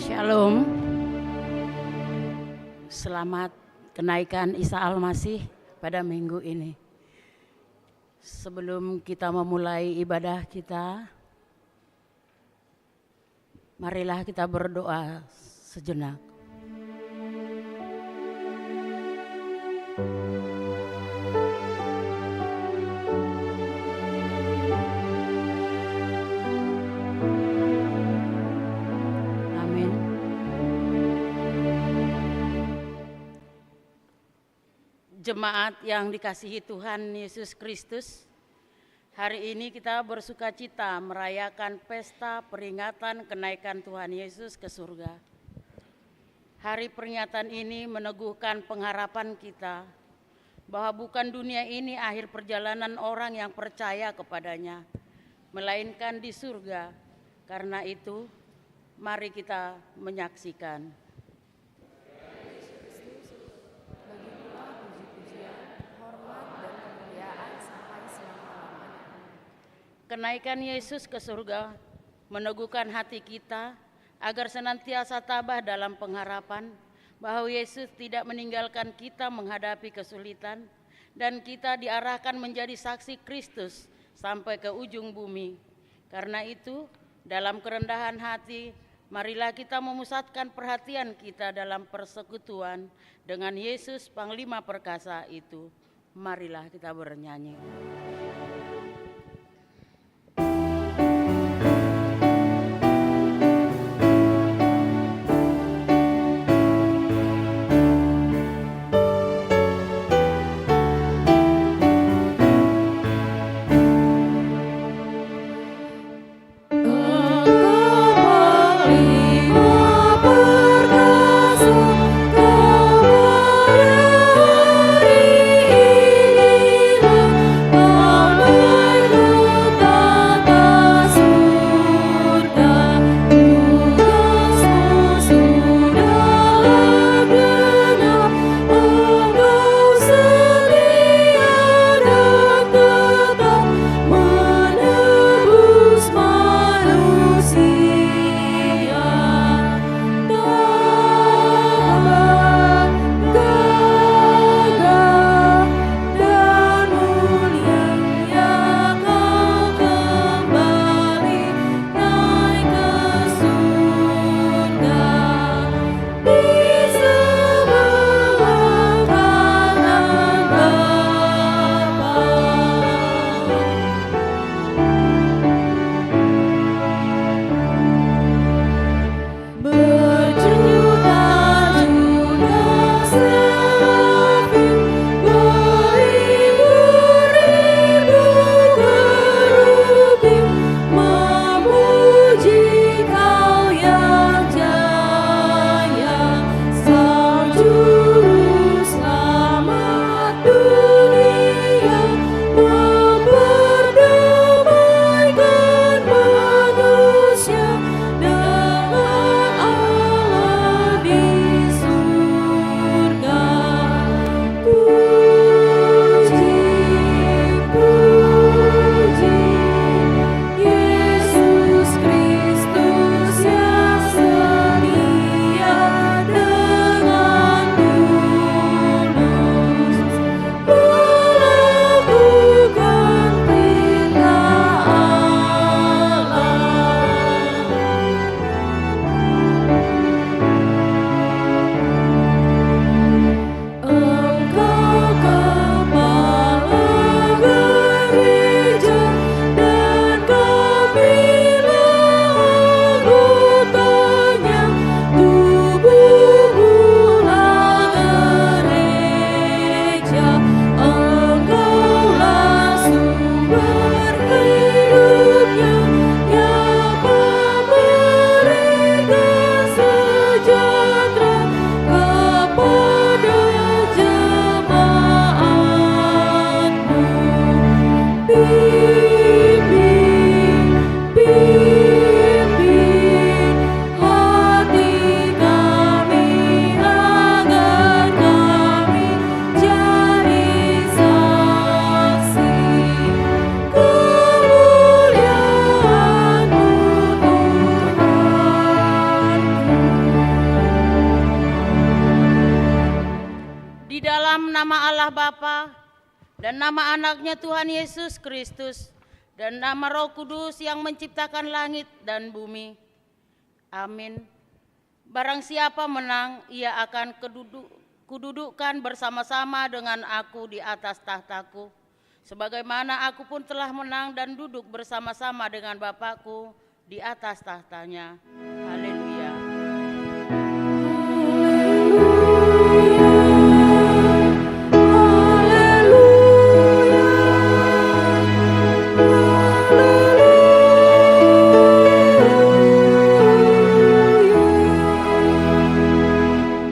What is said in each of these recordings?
Shalom. Selamat kenaikan Isa Al-Masih pada minggu ini. Sebelum kita memulai ibadah kita, marilah kita berdoa sejenak. Jemaat yang dikasihi Tuhan Yesus Kristus, hari ini kita bersuka cita merayakan pesta peringatan kenaikan Tuhan Yesus ke surga. Hari peringatan ini meneguhkan pengharapan kita bahwa bukan dunia ini akhir perjalanan orang yang percaya kepadanya, melainkan di surga. Karena itu, mari kita menyaksikan. Kenaikan Yesus ke surga meneguhkan hati kita agar senantiasa tabah dalam pengharapan bahwa Yesus tidak meninggalkan kita menghadapi kesulitan dan kita diarahkan menjadi saksi Kristus sampai ke ujung bumi. Karena itu, dalam kerendahan hati, marilah kita memusatkan perhatian kita dalam persekutuan dengan Yesus Panglima Perkasa itu. Marilah kita bernyanyi. Oh dan nama anaknya Tuhan Yesus Kristus, dan nama Roh Kudus yang menciptakan langit dan bumi. Amin. Barang siapa menang, ia akan kududukkan bersama-sama dengan aku di atas tahtaku, sebagaimana aku pun telah menang dan duduk bersama-sama dengan Bapakku di atas tahtanya. Haleluya.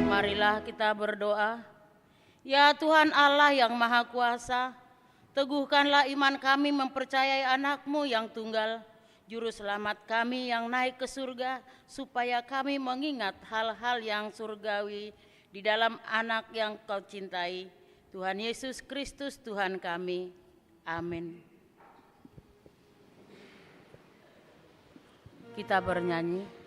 Marilah kita berdoa. Ya Tuhan Allah yang Maha Kuasa, teguhkanlah iman kami mempercayai anak-Mu yang tunggal, Juru Selamat kami yang naik ke surga, supaya kami mengingat hal-hal yang surgawi di dalam anak yang Kau cintai, Tuhan Yesus Kristus Tuhan kami. Amin. Kita bernyanyi.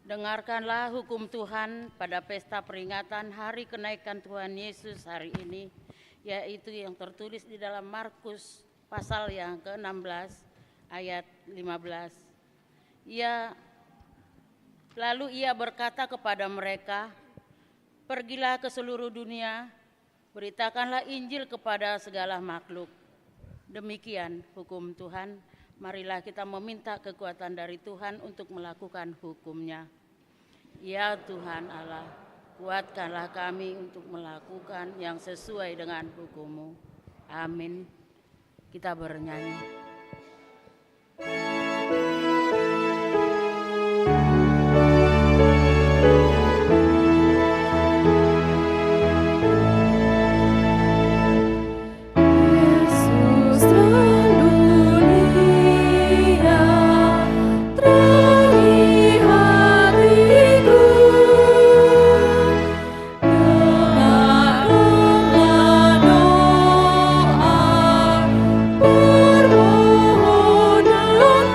Dengarkanlah hukum Tuhan pada pesta peringatan hari kenaikan Tuhan Yesus hari ini, yaitu yang tertulis di dalam Markus pasal yang ke-16 ayat 15. Lalu ia berkata kepada mereka, "Pergilah ke seluruh dunia, beritakanlah Injil kepada segala makhluk." Demikian hukum Tuhan. Marilah kita meminta kekuatan dari Tuhan untuk melakukan hukum-Nya. Ya Tuhan Allah, kuatkanlah kami untuk melakukan yang sesuai dengan hukum-Mu. Amin. Kita bernyanyi. Permohonan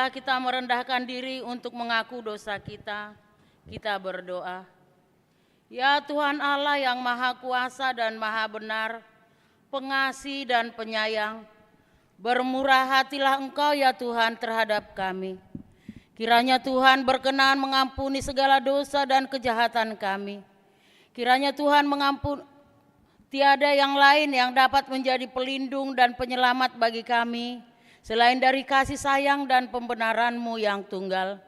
Marilah kita merendahkan diri untuk mengaku dosa kita. Kita berdoa. Ya Tuhan Allah yang Maha Kuasa dan Maha Benar, pengasih dan penyayang, bermurah hatilah Engkau ya Tuhan terhadap kami. Kiranya Tuhan berkenan mengampuni segala dosa dan kejahatan kami. Kiranya Tuhan mengampuni, tiada yang lain yang dapat menjadi pelindung dan penyelamat bagi kami, selain dari kasih sayang dan pembenaran-Mu yang tunggal.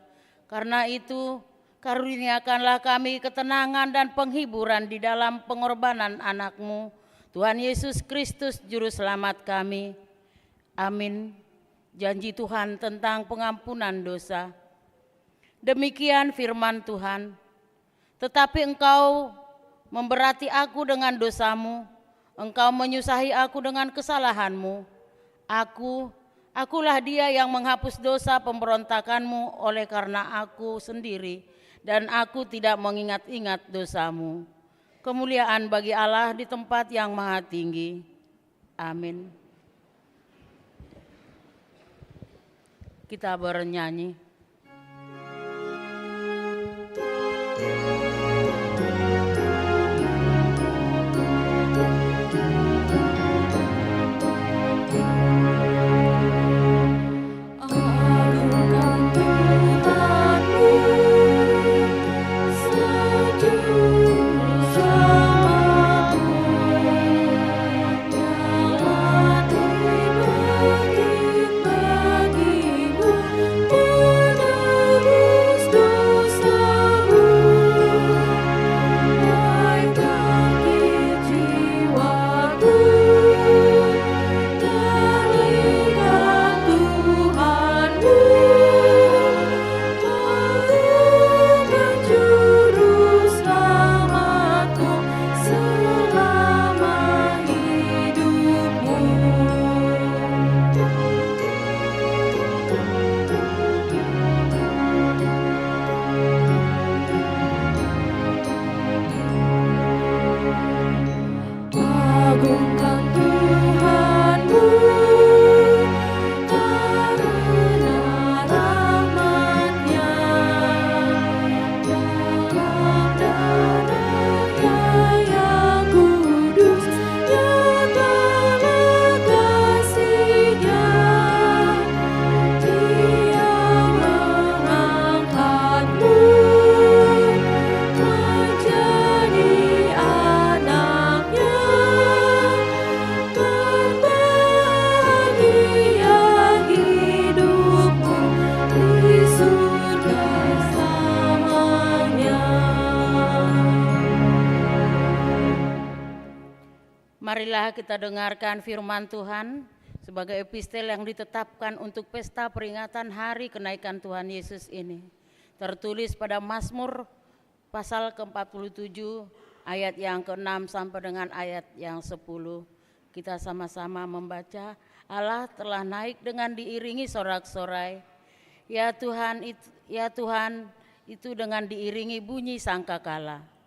Karena itu, karuniakanlah kami ketenangan dan penghiburan di dalam pengorbanan anak-Mu, Tuhan Yesus Kristus Juru Selamat kami. Amin. Janji Tuhan tentang pengampunan dosa. Demikian firman Tuhan. Tetapi Engkau memberati aku dengan dosamu, Engkau menyusahi aku dengan kesalahanmu. Akulah dia yang menghapus dosa pemberontakanmu oleh karena aku sendiri, dan aku tidak mengingat-ingat dosamu. Kemuliaan bagi Allah di tempat yang maha tinggi. Amin. Kita bernyanyi. Marilah kita dengarkan firman Tuhan sebagai epistel yang ditetapkan untuk pesta peringatan hari kenaikan Tuhan Yesus ini. Tertulis pada Mazmur pasal ke-47 ayat yang ke-6 sampai dengan ayat yang 10. Kita sama-sama membaca. Allah telah naik dengan diiringi sorak-sorai. Ya Tuhan itu dengan diiringi bunyi sangkakala.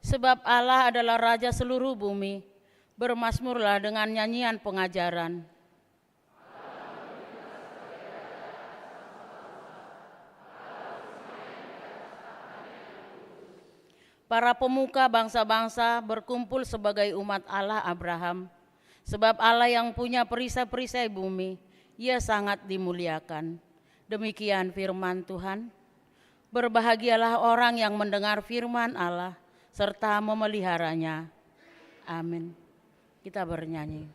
Sebab Allah adalah Raja seluruh bumi, bermazmurlah dengan nyanyian pengajaran. Para pemuka bangsa-bangsa berkumpul sebagai umat Allah Abraham, sebab Allah yang punya perisai-perisai bumi, Ia sangat dimuliakan. Demikian firman Tuhan. Berbahagialah orang yang mendengar firman Allah, serta memeliharanya. Amin. Kita bernyanyi.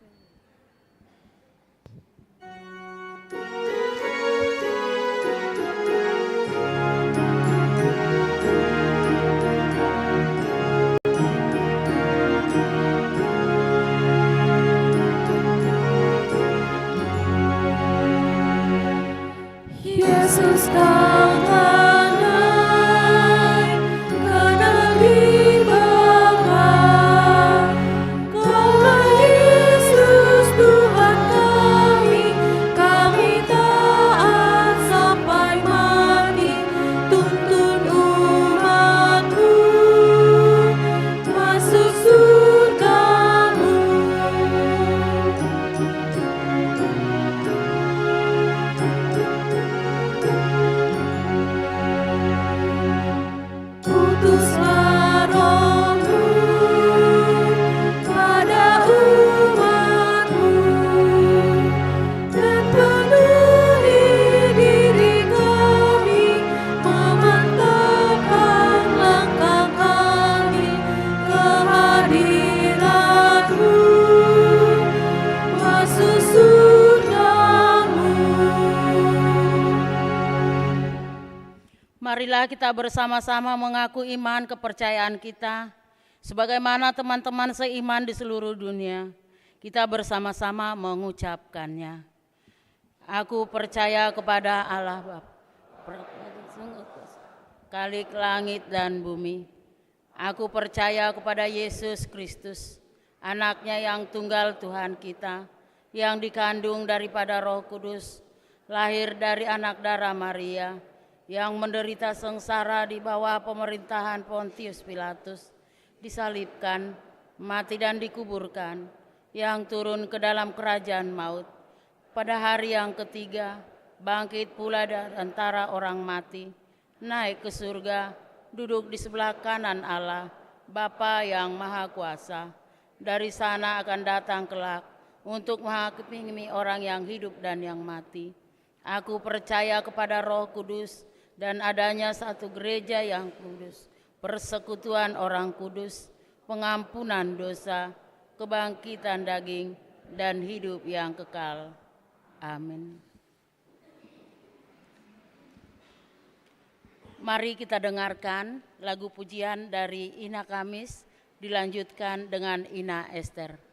Yesus kau naik ke negeri bapa, Kaulah Yesus Tuhan kami taat sampai mati, tuntun umat-Mu masuk surga. Marilah kita bersama-sama mengaku iman kepercayaan kita, sebagaimana teman-teman seiman di seluruh dunia. Kita bersama-sama mengucapkannya. Aku percaya kepada Allah Bapa, Khalik langit dan bumi. Aku percaya kepada Yesus Kristus, anaknya yang tunggal Tuhan kita, yang dikandung daripada Roh Kudus, lahir dari anak darah Maria, yang menderita sengsara di bawah pemerintahan Pontius Pilatus, disalibkan, mati dan dikuburkan, yang turun ke dalam kerajaan maut. Pada hari yang ketiga, bangkit pula dari antara orang mati, naik ke surga, duduk di sebelah kanan Allah, Bapa yang Maha Kuasa. Dari sana akan datang kelak untuk menghakimi orang yang hidup dan yang mati. Aku percaya kepada Roh Kudus dan adanya satu gereja yang kudus, persekutuan orang kudus, pengampunan dosa, kebangkitan daging, dan hidup yang kekal. Amin. Mari kita dengarkan lagu pujian dari Ina Kamis, dilanjutkan dengan Ina Esther.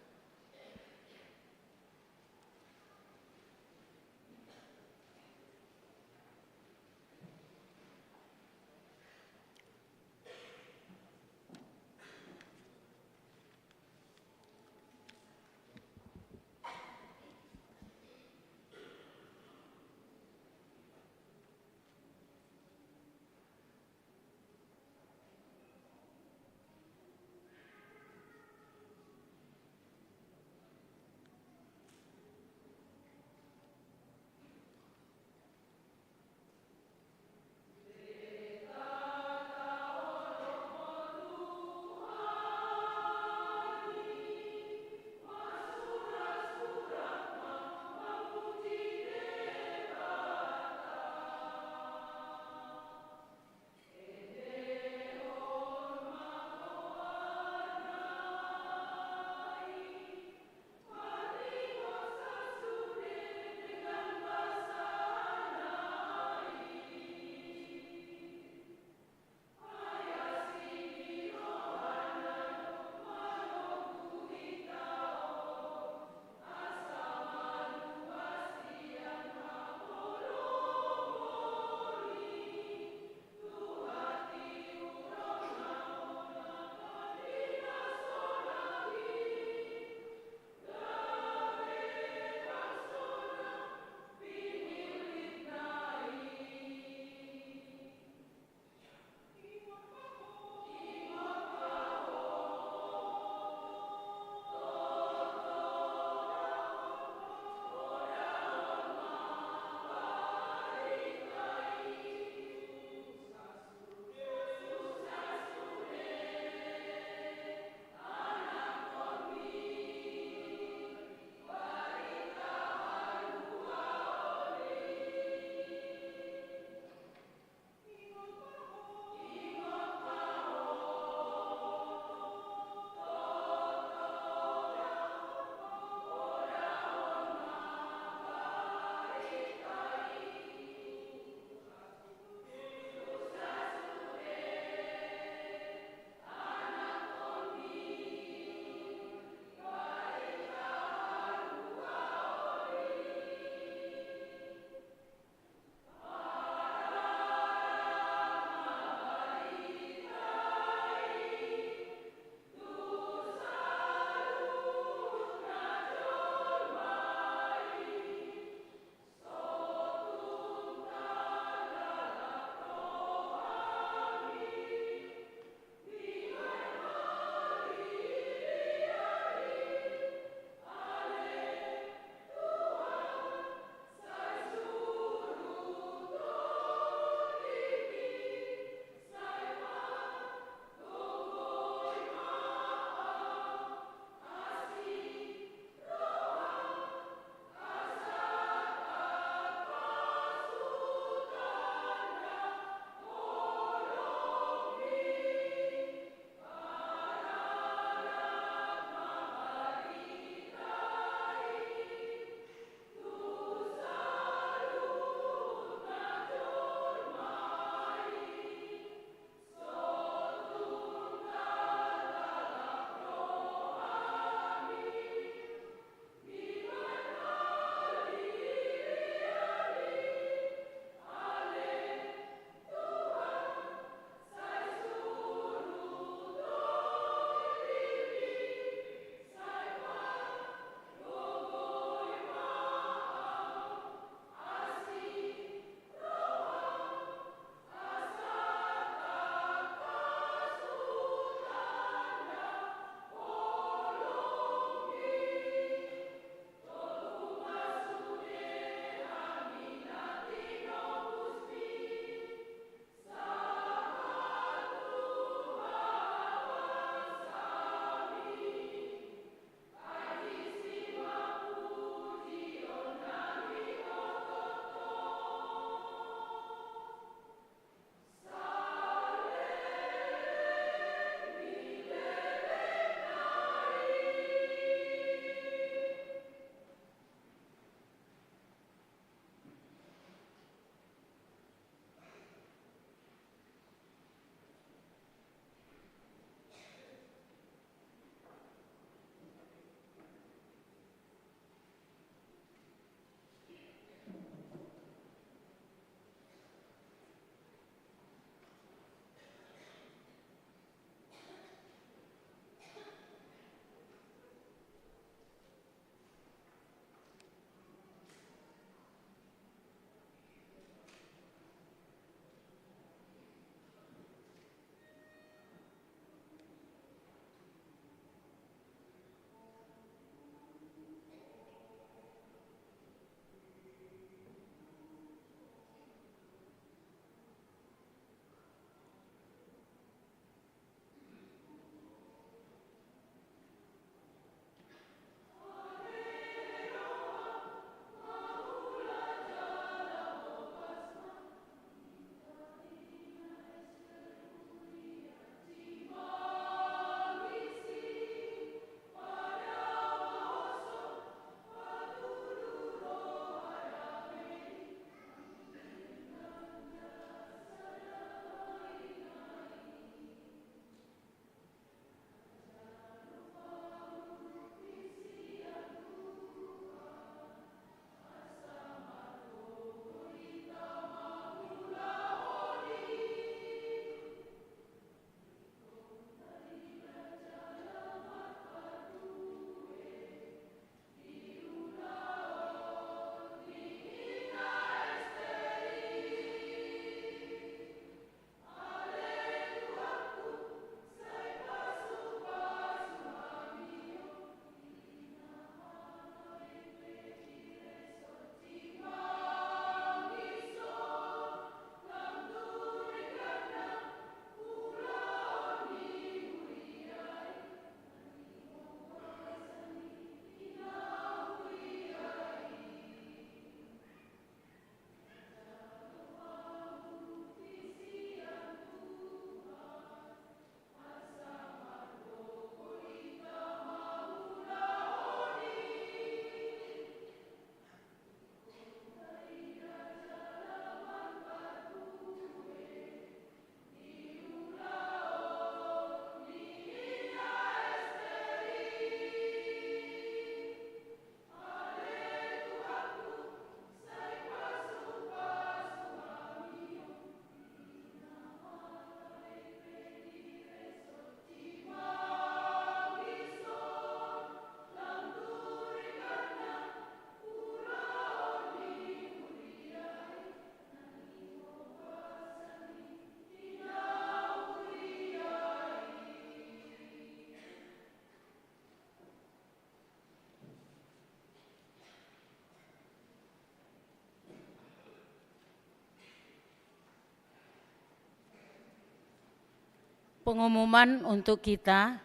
pengumuman untuk kita,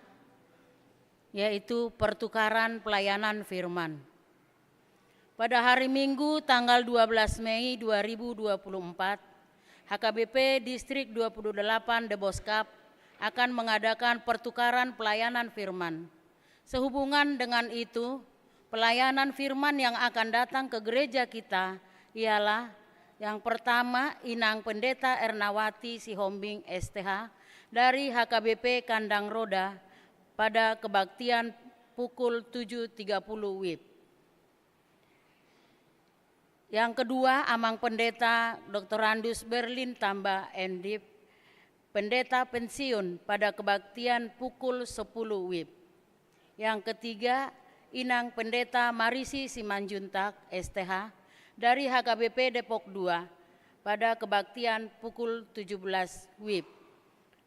yaitu pertukaran pelayanan firman. Pada hari Minggu tanggal 12 Mei 2024, HKBP Distrik 28 Deboskap akan mengadakan pertukaran pelayanan firman. Sehubungan dengan itu, pelayanan firman yang akan datang ke gereja kita ialah yang pertama, Inang Pendeta Ernawati Sihombing STH dari HKBP Kandang Roda pada kebaktian pukul 7.30 WIB. Yang kedua, Amang Pendeta Dr. Randus Berlin Tamba Endip, Pendeta pensiun pada kebaktian pukul 10 WIB. Yang ketiga, Inang Pendeta Marisi Simanjuntak STH dari HKBP Depok 2 pada kebaktian pukul 17 WIB.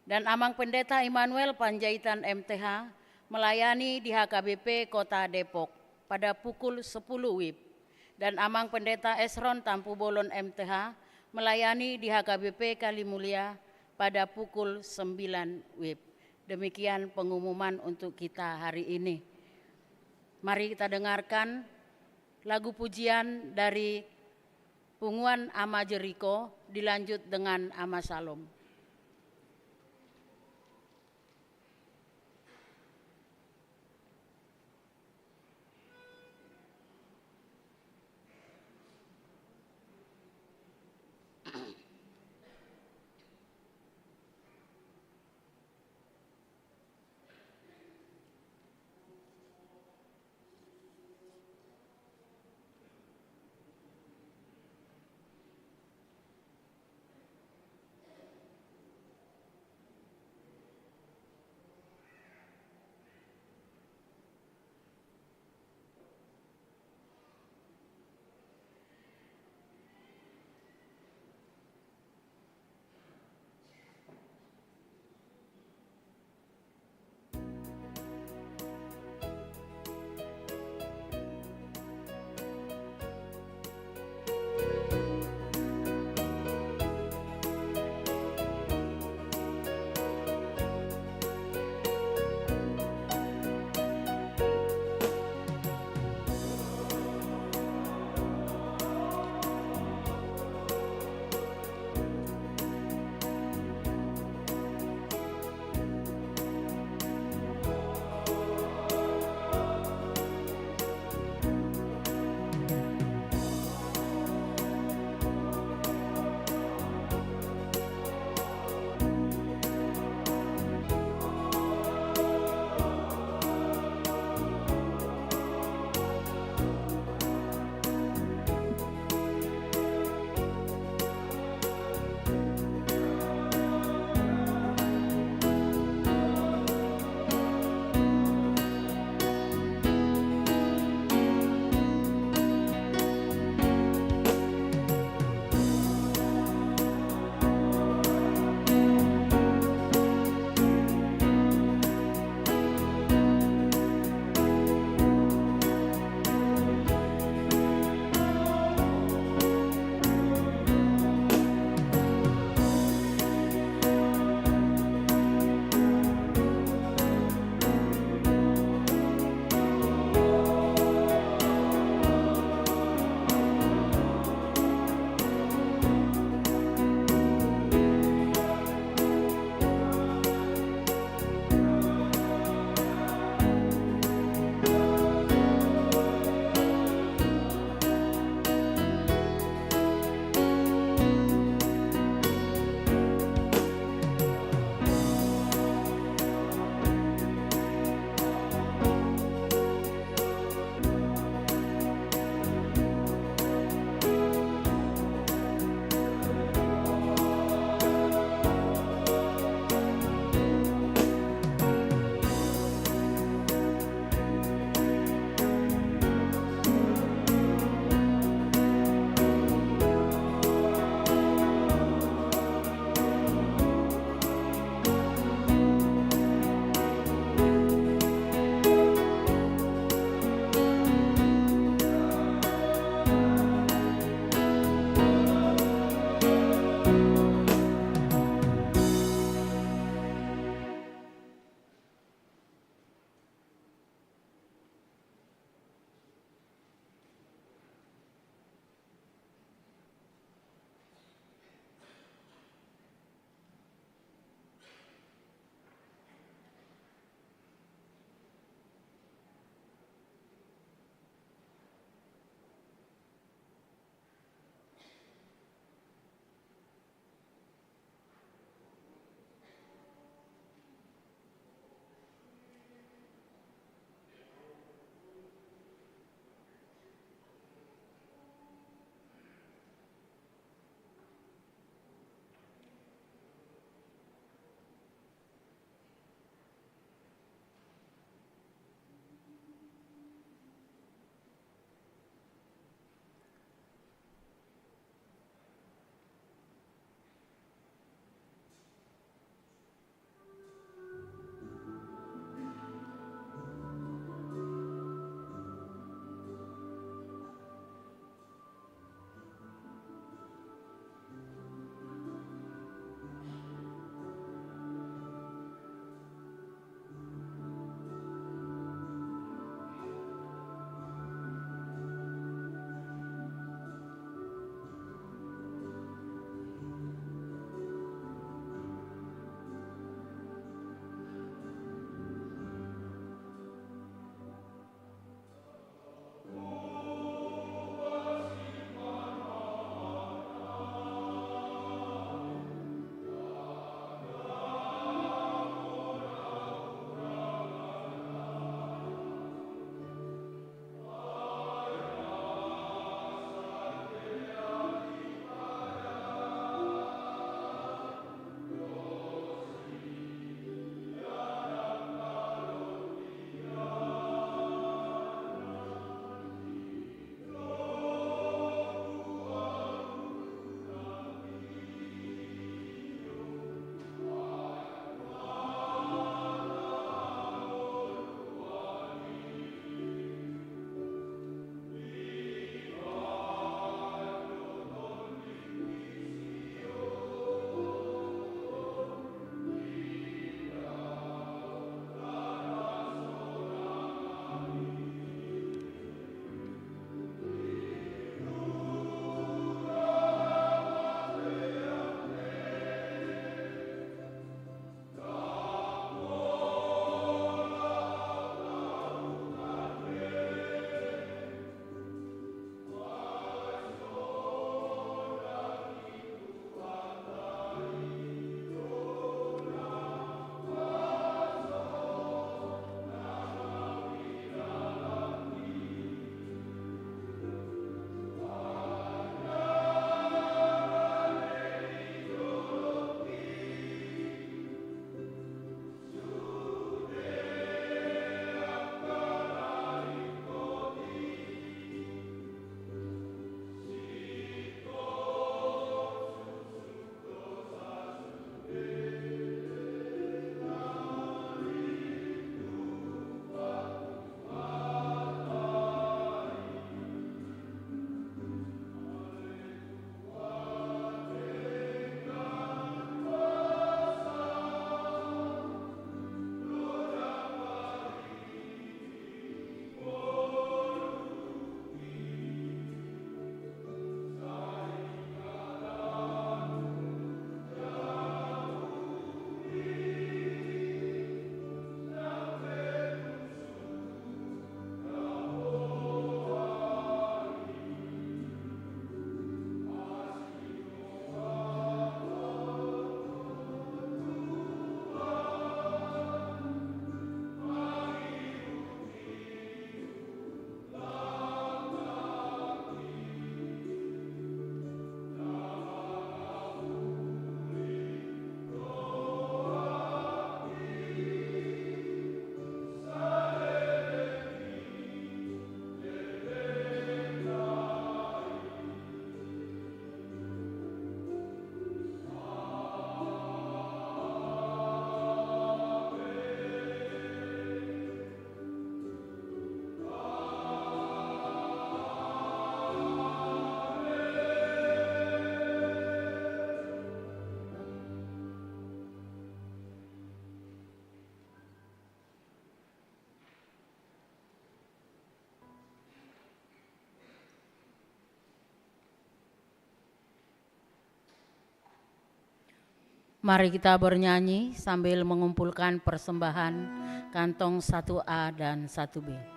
Dan Amang Pendeta Immanuel Panjaitan MTH melayani di HKBP Kota Depok pada pukul 10 WIB. Dan Amang Pendeta Esron Tampu Bolon MTH melayani di HKBP Kalimulia pada pukul 9 WIB. Demikian pengumuman untuk kita hari ini. Mari kita dengarkan lagu pujian dari Punguan Ama Jeriko dilanjut dengan Ama Salom. Mari kita bernyanyi sambil mengumpulkan persembahan kantong 1A dan 1B.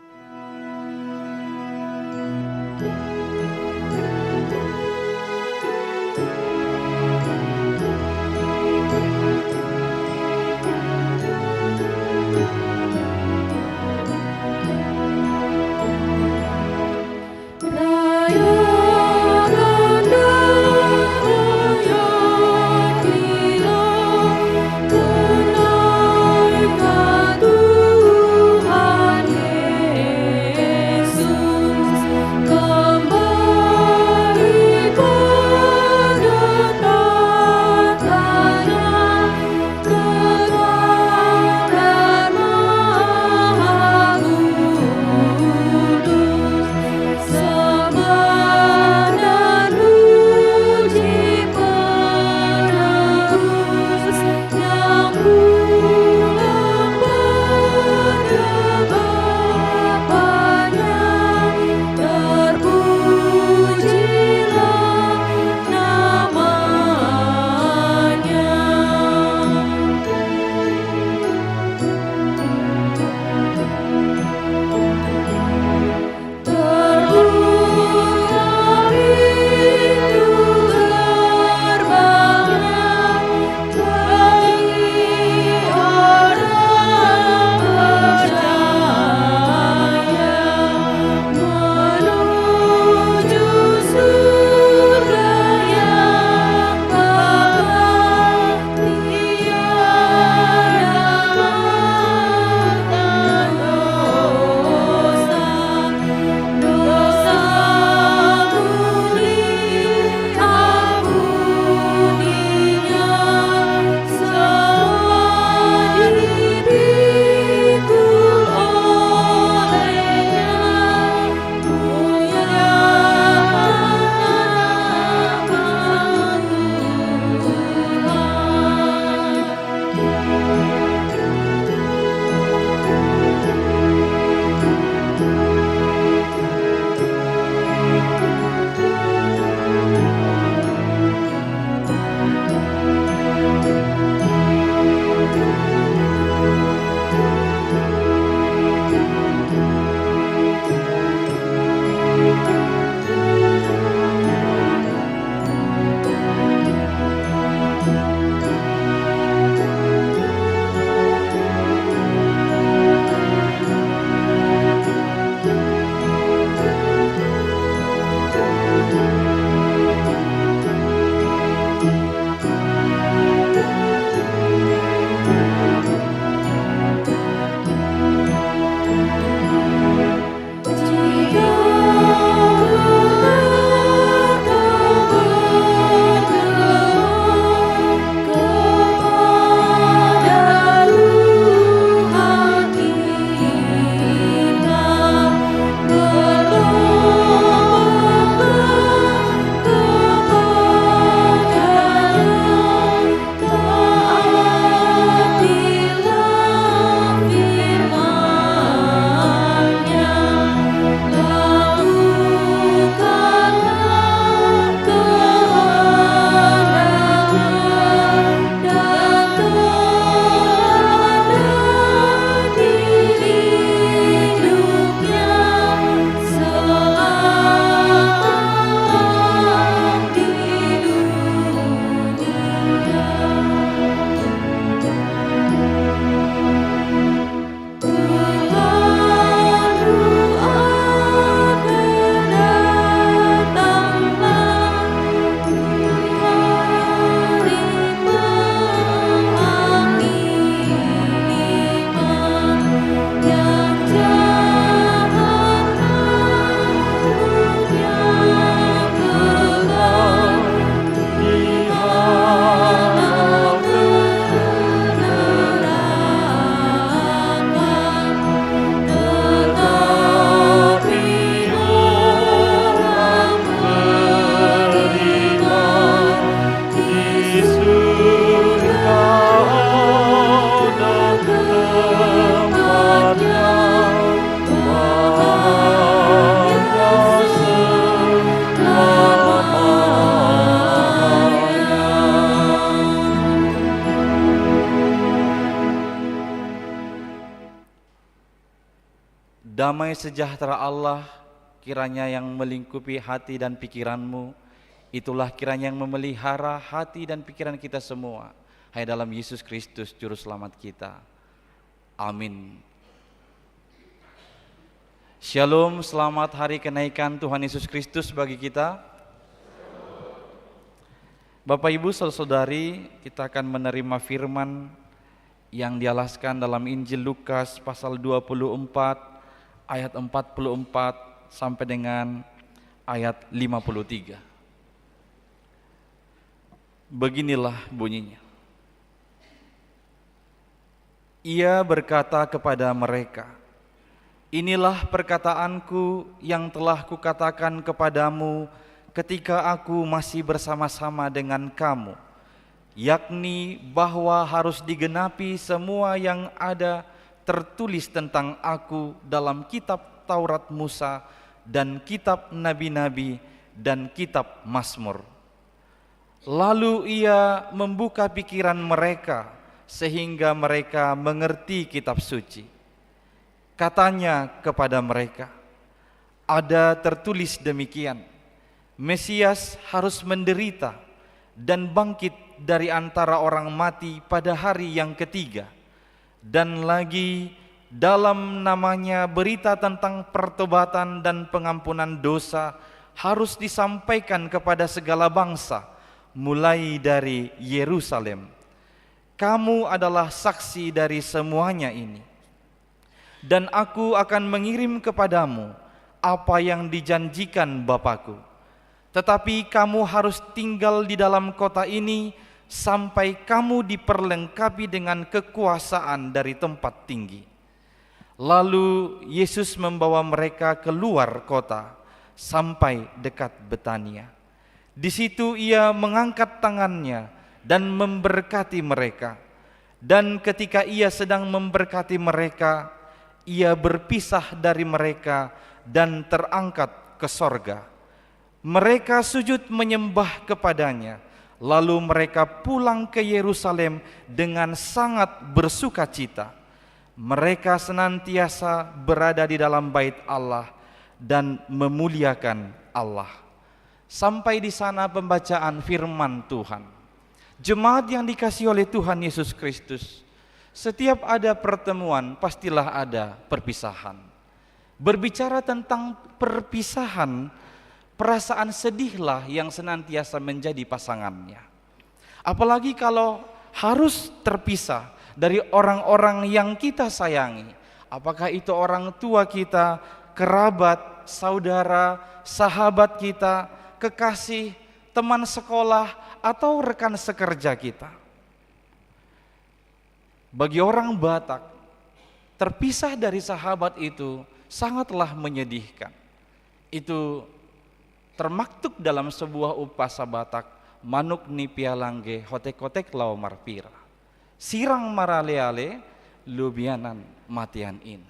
Tuhan Yesus, Damai sejahtera Allah kiranya yang melingkupi hati dan pikiranmu, itulah kiranya yang memelihara hati dan pikiran kita semua. Hai dalam Yesus Kristus Juru Selamat kita. Amin. Shalom, selamat hari kenaikan Tuhan Yesus Kristus bagi kita. Bapak Ibu saudara-saudari, kita akan menerima firman yang dialaskan dalam Injil Lukas pasal 24 ayat 44 sampai dengan ayat 53. Beginilah bunyinya. Ia berkata kepada mereka, inilah perkataanku yang telah kukatakan kepadamu ketika aku masih bersama-sama dengan kamu, yakni bahwa harus digenapi semua yang ada tertulis tentang aku dalam kitab Taurat Musa dan kitab Nabi-Nabi dan kitab Mazmur. Lalu ia membuka pikiran mereka sehingga mereka mengerti kitab suci. Katanya kepada mereka, ada tertulis demikian, Mesias harus menderita dan bangkit dari antara orang mati pada hari yang ketiga. Dan lagi dalam namanya berita tentang pertobatan dan pengampunan dosa harus disampaikan kepada segala bangsa, mulai dari Yerusalem. Kamu adalah saksi dari semuanya ini. Dan aku akan mengirim kepadamu apa yang dijanjikan Bapakku. Tetapi kamu harus tinggal di dalam kota ini sampai kamu diperlengkapi dengan kekuasaan dari tempat tinggi. Lalu Yesus membawa mereka keluar kota sampai dekat Betania. Di situ ia mengangkat tangannya dan memberkati mereka. Dan ketika ia sedang memberkati mereka, ia berpisah dari mereka dan terangkat ke sorga. Mereka sujud menyembah kepadanya. Lalu mereka pulang ke Yerusalem dengan sangat bersukacita. Mereka senantiasa berada di dalam bait Allah dan memuliakan Allah. Sampai di sana pembacaan firman Tuhan. Jemaat yang dikasihi oleh Tuhan Yesus Kristus, setiap ada pertemuan pastilah ada perpisahan. Berbicara tentang perpisahan, perasaan sedihlah yang senantiasa menjadi pasangannya. Apalagi kalau harus terpisah dari orang-orang yang kita sayangi. Apakah itu orang tua kita, kerabat, saudara, sahabat kita, kekasih, teman sekolah, atau rekan sekerja kita. Bagi orang Batak, terpisah dari sahabat itu sangatlah menyedihkan. Itu termaktub dalam sebuah upasa Batak, manuk ni pialangge hotek-hotek lau marpira, sirang maraleale lubianan matian in.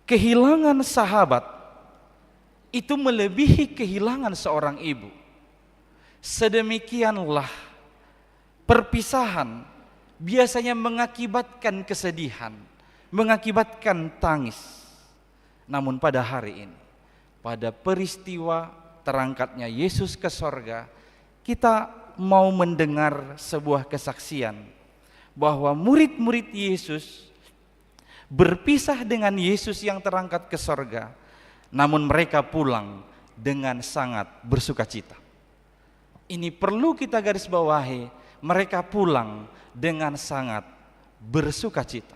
Kehilangan sahabat itu melebihi kehilangan seorang ibu. Sedemikianlah perpisahan biasanya mengakibatkan kesedihan, mengakibatkan tangis. Namun pada hari ini, pada peristiwa terangkatnya Yesus ke sorga, kita mau mendengar sebuah kesaksian bahwa murid-murid Yesus berpisah dengan Yesus yang terangkat ke sorga, namun mereka pulang dengan sangat bersukacita. Ini perlu kita garis bawahi, mereka pulang dengan sangat bersukacita.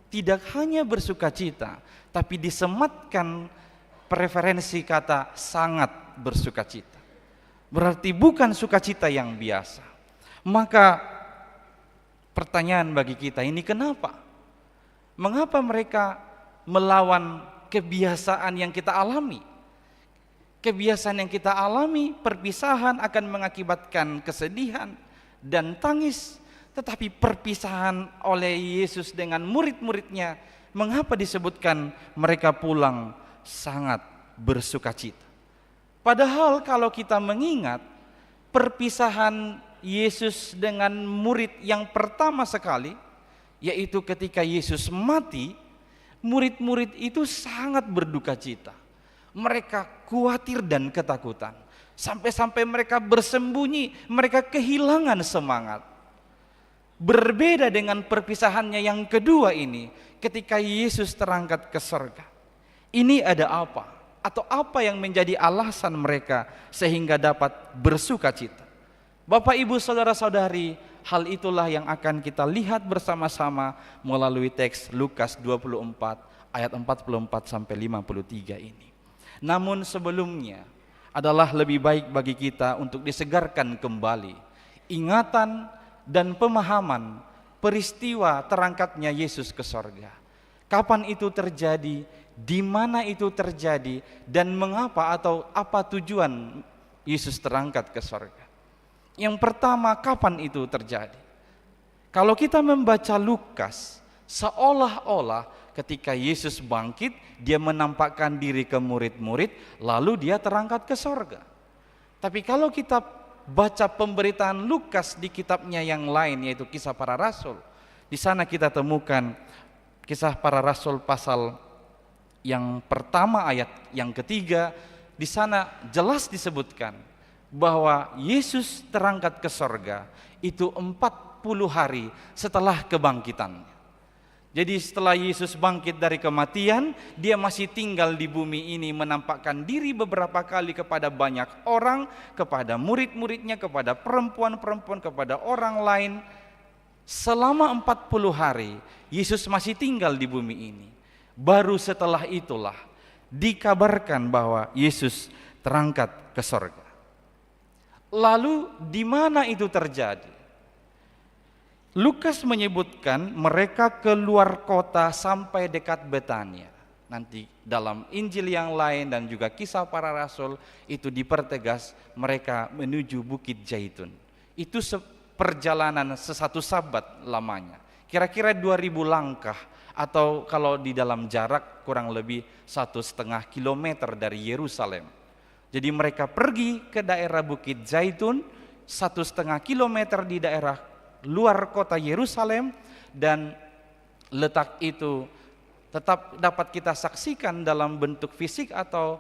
Tidak hanya bersukacita, tapi disematkan preferensi kata sangat bersukacita. Berarti bukan sukacita yang biasa. Maka pertanyaan bagi kita ini, kenapa? Mengapa mereka melawan kebiasaan yang kita alami? Kebiasaan yang kita alami, perpisahan akan mengakibatkan kesedihan dan tangis. Tetapi perpisahan oleh Yesus dengan murid-muridnya, mengapa disebutkan mereka pulang sangat bersukacita? Padahal kalau kita mengingat perpisahan Yesus dengan murid yang pertama sekali, yaitu ketika Yesus mati, murid-murid itu sangat berduka cita. Mereka khawatir dan ketakutan. Sampai-sampai mereka bersembunyi, mereka kehilangan semangat. Berbeda dengan perpisahannya yang kedua ini, ketika Yesus terangkat ke surga. Ini ada apa? Atau apa yang menjadi alasan mereka sehingga dapat bersuka cita? Bapak, Ibu, saudara-saudari, hal itulah yang akan kita lihat bersama-sama melalui teks Lukas 24 ayat 44 sampai 53 ini. Namun sebelumnya adalah lebih baik bagi kita untuk disegarkan kembali ingatan dan pemahaman peristiwa terangkatnya Yesus ke sorga. Kapan itu terjadi, di mana itu terjadi, dan mengapa atau apa tujuan Yesus terangkat ke sorga. Yang pertama, kapan itu terjadi? Kalau kita membaca Lukas, seolah-olah ketika Yesus bangkit, dia menampakkan diri ke murid-murid, lalu dia terangkat ke sorga. Tapi kalau kita baca pemberitaan Lukas di kitabnya yang lain, yaitu Kisah Para Rasul, di sana kita temukan Kisah Para Rasul pasal yang pertama ayat yang ketiga. Di sana jelas disebutkan bahwa Yesus terangkat ke sorga itu 40 hari setelah kebangkitannya. Jadi setelah Yesus bangkit dari kematian, dia masih tinggal di bumi ini, menampakkan diri beberapa kali kepada banyak orang, kepada murid-muridnya, kepada perempuan-perempuan, kepada orang lain. Selama 40 hari Yesus masih tinggal di bumi ini. Baru setelah itulah dikabarkan bahwa Yesus terangkat ke sorga. Lalu di mana itu terjadi? Lukas menyebutkan mereka keluar kota sampai dekat Betania. Nanti dalam Injil yang lain dan juga Kisah Para Rasul itu dipertegas mereka menuju Bukit Zaitun. Itu perjalanan sesatu sabat lamanya. Kira-kira 2000 langkah, atau kalau di dalam jarak kurang lebih 1,5 kilometer dari Yerusalem. Jadi mereka pergi ke daerah Bukit Zaitun, 1,5 kilometer di daerah luar kota Yerusalem, dan letak itu tetap dapat kita saksikan dalam bentuk fisik atau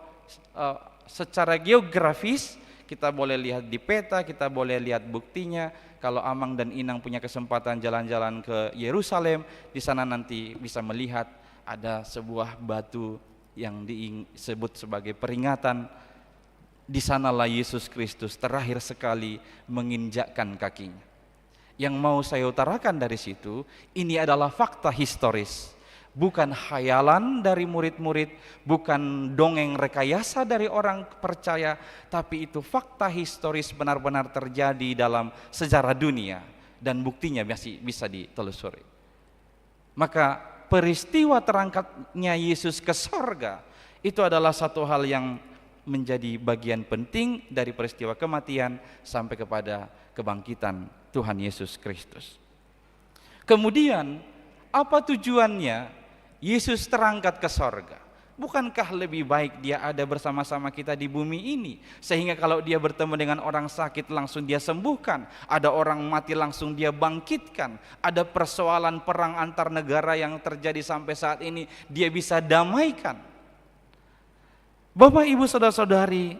secara geografis. Kita boleh lihat di peta, kita boleh lihat buktinya. Kalau Amang dan Inang punya kesempatan jalan-jalan ke Yerusalem, di sana nanti bisa melihat ada sebuah batu yang disebut sebagai peringatan. Di sanalah Yesus Kristus terakhir sekali menginjakkan kakinya. Yang mau saya utarakan dari situ, ini adalah fakta historis. Bukan khayalan dari murid-murid, bukan dongeng rekayasa dari orang percaya, tapi itu fakta historis benar-benar terjadi dalam sejarah dunia, dan buktinya masih bisa ditelusuri. Maka peristiwa terangkatnya Yesus ke sorga itu adalah satu hal yang menjadi bagian penting dari peristiwa kematian sampai kepada kebangkitan Tuhan Yesus Kristus. Kemudian apa tujuannya Yesus terangkat ke sorga? Bukankah lebih baik dia ada bersama-sama kita di bumi ini, sehingga kalau dia bertemu dengan orang sakit langsung dia sembuhkan, ada orang mati langsung dia bangkitkan, ada persoalan perang antar negara yang terjadi sampai saat ini dia bisa damaikan. Bapak, Ibu, saudara-saudari,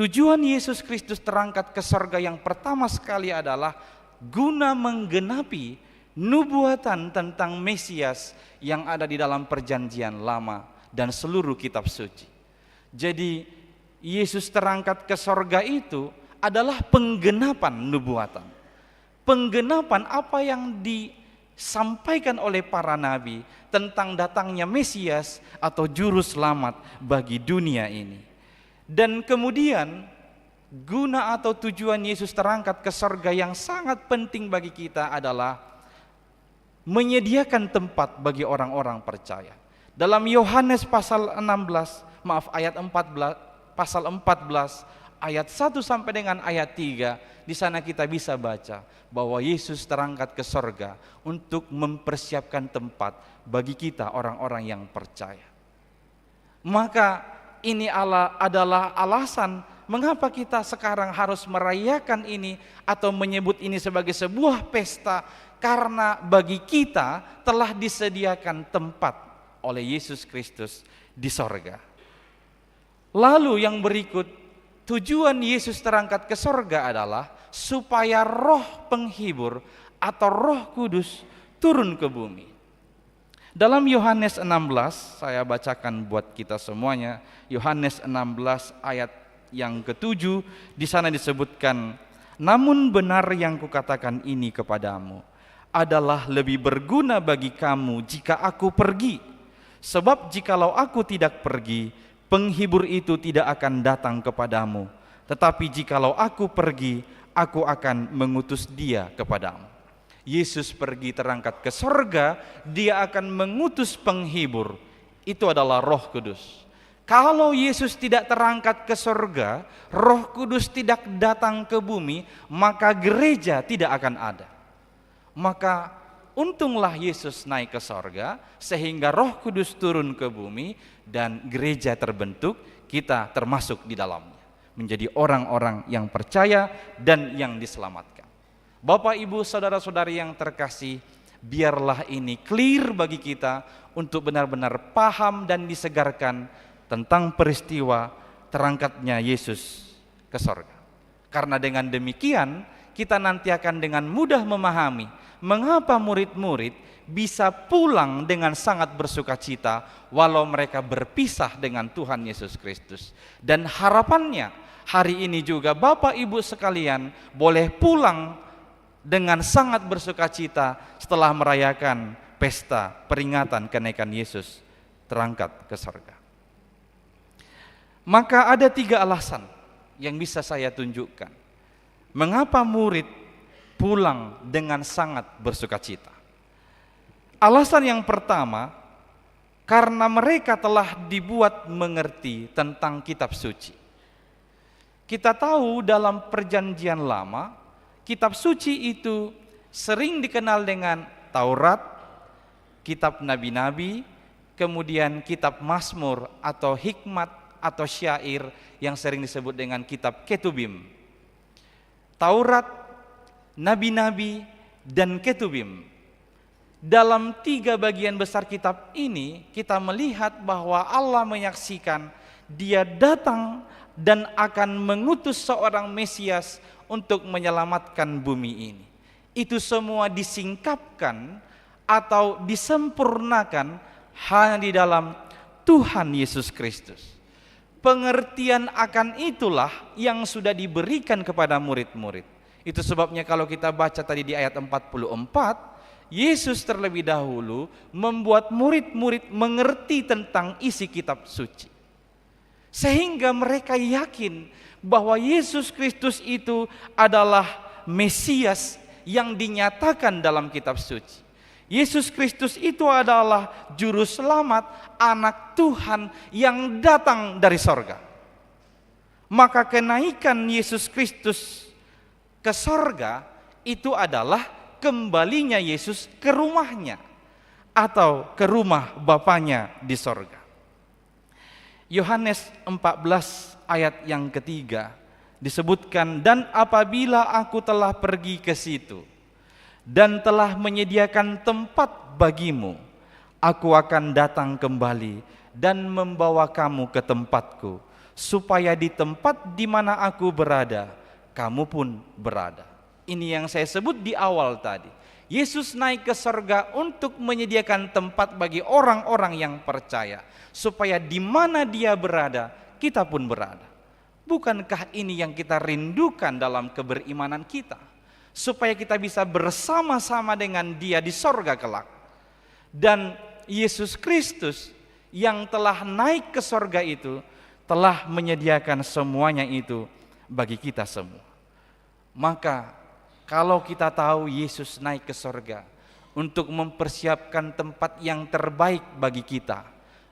tujuan Yesus Kristus terangkat ke sorga yang pertama sekali adalah guna menggenapi nubuatan tentang Mesias yang ada di dalam perjanjian lama dan seluruh kitab suci. Jadi Yesus terangkat ke sorga itu adalah penggenapan nubuatan. Penggenapan apa yang disampaikan oleh para nabi tentang datangnya Mesias atau juru selamat bagi dunia ini. Dan kemudian guna atau tujuan Yesus terangkat ke sorga yang sangat penting bagi kita adalah menyediakan tempat bagi orang-orang percaya. Dalam Yohanes pasal 14 ayat 1 sampai dengan ayat 3, di sana kita bisa baca bahwa Yesus terangkat ke sorga untuk mempersiapkan tempat bagi kita orang-orang yang percaya. Maka ini adalah alasan mengapa kita sekarang harus merayakan ini atau menyebut ini sebagai sebuah pesta, karena bagi kita telah disediakan tempat oleh Yesus Kristus di sorga. Lalu yang berikut, tujuan Yesus terangkat ke sorga adalah supaya roh penghibur atau Roh Kudus turun ke bumi. Dalam Yohanes 16, saya bacakan buat kita semuanya. Yohanes 16 ayat yang ke-7, di sana disebutkan, namun benar yang kukatakan ini kepadamu, adalah lebih berguna bagi kamu jika aku pergi. Sebab jikalau aku tidak pergi, penghibur itu tidak akan datang kepadamu. Tetapi jikalau aku pergi, aku akan mengutus dia kepadamu. Yesus pergi terangkat ke sorga, dia akan mengutus penghibur. Itu adalah Roh Kudus. Kalau Yesus tidak terangkat ke sorga, Roh Kudus tidak datang ke bumi, maka gereja tidak akan ada. Maka untunglah Yesus naik ke sorga, sehingga Roh Kudus turun ke bumi, dan gereja terbentuk, kita termasuk di dalamnya. Menjadi orang-orang yang percaya dan yang diselamatkan. Bapak, Ibu, saudara-saudari yang terkasih, biarlah ini clear bagi kita untuk benar-benar paham dan disegarkan tentang peristiwa terangkatnya Yesus ke sorga. Karena dengan demikian kita nanti akan dengan mudah memahami mengapa murid-murid bisa pulang dengan sangat bersukacita walau mereka berpisah dengan Tuhan Yesus Kristus. Dan harapannya hari ini juga Bapak Ibu sekalian boleh pulang dengan sangat bersukacita setelah merayakan pesta peringatan kenaikan Yesus terangkat ke sorga. Maka ada 3 alasan yang bisa saya tunjukkan mengapa murid pulang dengan sangat bersukacita. Alasan yang pertama, karena mereka telah dibuat mengerti tentang kitab suci. Kita tahu dalam perjanjian lama, kitab suci itu sering dikenal dengan Taurat, kitab nabi-nabi, kemudian kitab Mazmur atau hikmat atau syair yang sering disebut dengan kitab Ketubim. Taurat, nabi-nabi, dan Ketubim. Dalam 3 bagian besar kitab ini kita melihat bahwa Allah menyaksikan Dia datang dan akan mengutus seorang Mesias untuk menyelamatkan bumi ini. Itu semua disingkapkan atau disempurnakan hanya di dalam Tuhan Yesus Kristus. Pengertian akan itulah yang sudah diberikan kepada murid-murid. Itu sebabnya kalau kita baca tadi di ayat 44, Yesus terlebih dahulu membuat murid-murid mengerti tentang isi kitab suci. Sehingga mereka yakin bahwa Yesus Kristus itu adalah Mesias yang dinyatakan dalam kitab suci. Yesus Kristus itu adalah juru selamat, anak Tuhan yang datang dari sorga. Maka kenaikan Yesus Kristus ke sorga itu adalah kembalinya Yesus ke rumahnya atau ke rumah Bapanya di sorga. Yohanes 14 ayat yang ketiga disebutkan, dan apabila aku telah pergi ke situ dan telah menyediakan tempat bagimu, aku akan datang kembali dan membawa kamu ke tempatku, supaya di tempat di mana aku berada, kamu pun berada. Ini yang saya sebut di awal tadi. Yesus naik ke sorga untuk menyediakan tempat bagi orang-orang yang percaya, supaya di mana Dia berada, kita pun berada. Bukankah ini yang kita rindukan dalam keberimanan kita? Supaya kita bisa bersama-sama dengan Dia di sorga kelak. Dan Yesus Kristus yang telah naik ke sorga itu telah menyediakan semuanya itu bagi kita semua. Maka kalau kita tahu Yesus naik ke sorga untuk mempersiapkan tempat yang terbaik bagi kita,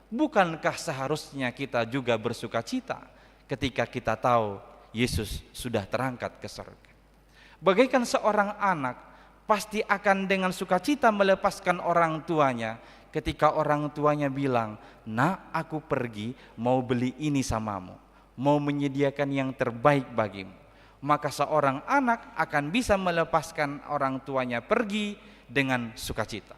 bukankah seharusnya kita juga bersukacita ketika kita tahu Yesus sudah terangkat ke sorga? Bagaikan seorang anak pasti akan dengan sukacita melepaskan orang tuanya ketika orang tuanya bilang, "Nak, aku pergi mau beli ini samamu, mau menyediakan yang terbaik bagimu." Maka seorang anak akan bisa melepaskan orang tuanya pergi dengan sukacita.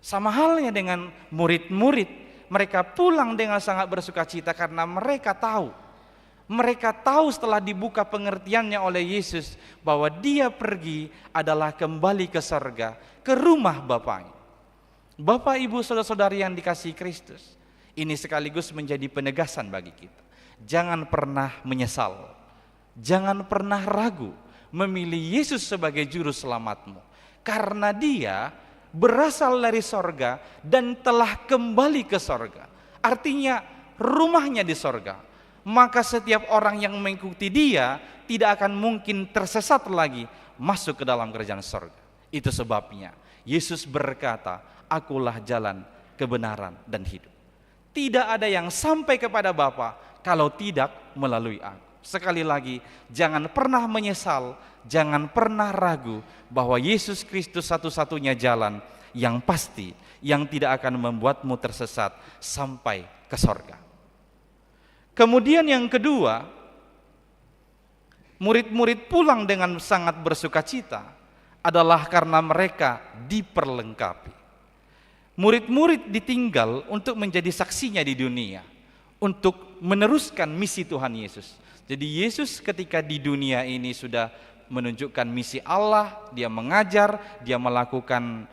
Sama halnya dengan murid-murid, mereka pulang dengan sangat bersukacita karena mereka tahu setelah dibuka pengertiannya oleh Yesus bahwa dia pergi adalah kembali ke surga, ke rumah Bapaknya. Bapak, Ibu, saudara-saudari yang dikasihi Kristus, ini sekaligus menjadi penegasan bagi kita. Jangan pernah menyesal, jangan pernah ragu memilih Yesus sebagai juru selamatmu, karena dia berasal dari sorga dan telah kembali ke sorga. Artinya rumahnya di sorga. Maka setiap orang yang mengikuti dia tidak akan mungkin tersesat lagi masuk ke dalam kerajaan sorga. Itu sebabnya Yesus berkata, akulah jalan, kebenaran, dan hidup. Tidak ada yang sampai kepada Bapa kalau tidak melalui aku. Sekali lagi, jangan pernah menyesal, jangan pernah ragu bahwa Yesus Kristus satu-satunya jalan yang pasti, yang tidak akan membuatmu tersesat sampai ke sorga. Kemudian yang kedua, murid-murid pulang dengan sangat bersukacita adalah karena mereka diperlengkapi. Murid-murid ditinggal untuk menjadi saksinya di dunia, untuk meneruskan misi Tuhan Yesus. Jadi Yesus ketika di dunia ini sudah menunjukkan misi Allah, dia mengajar, dia melakukan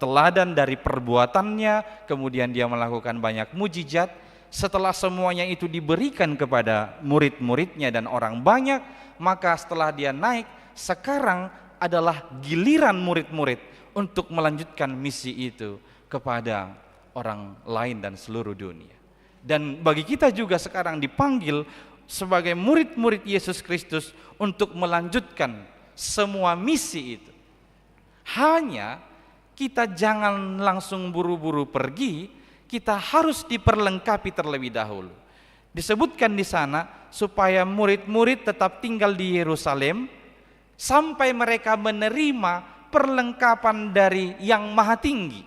teladan dari perbuatannya, kemudian dia melakukan banyak mujizat. Setelah semuanya itu diberikan kepada murid-muridnya dan orang banyak, maka setelah dia naik, sekarang adalah giliran murid-murid untuk melanjutkan misi itu kepada orang lain dan seluruh dunia. Dan bagi kita juga sekarang dipanggil sebagai murid-murid Yesus Kristus untuk melanjutkan semua misi itu. Hanya kita jangan langsung buru-buru pergi, kita harus diperlengkapi terlebih dahulu. Disebutkan di sana supaya murid-murid tetap tinggal di Yerusalem sampai mereka menerima perlengkapan dari Yang Maha Tinggi.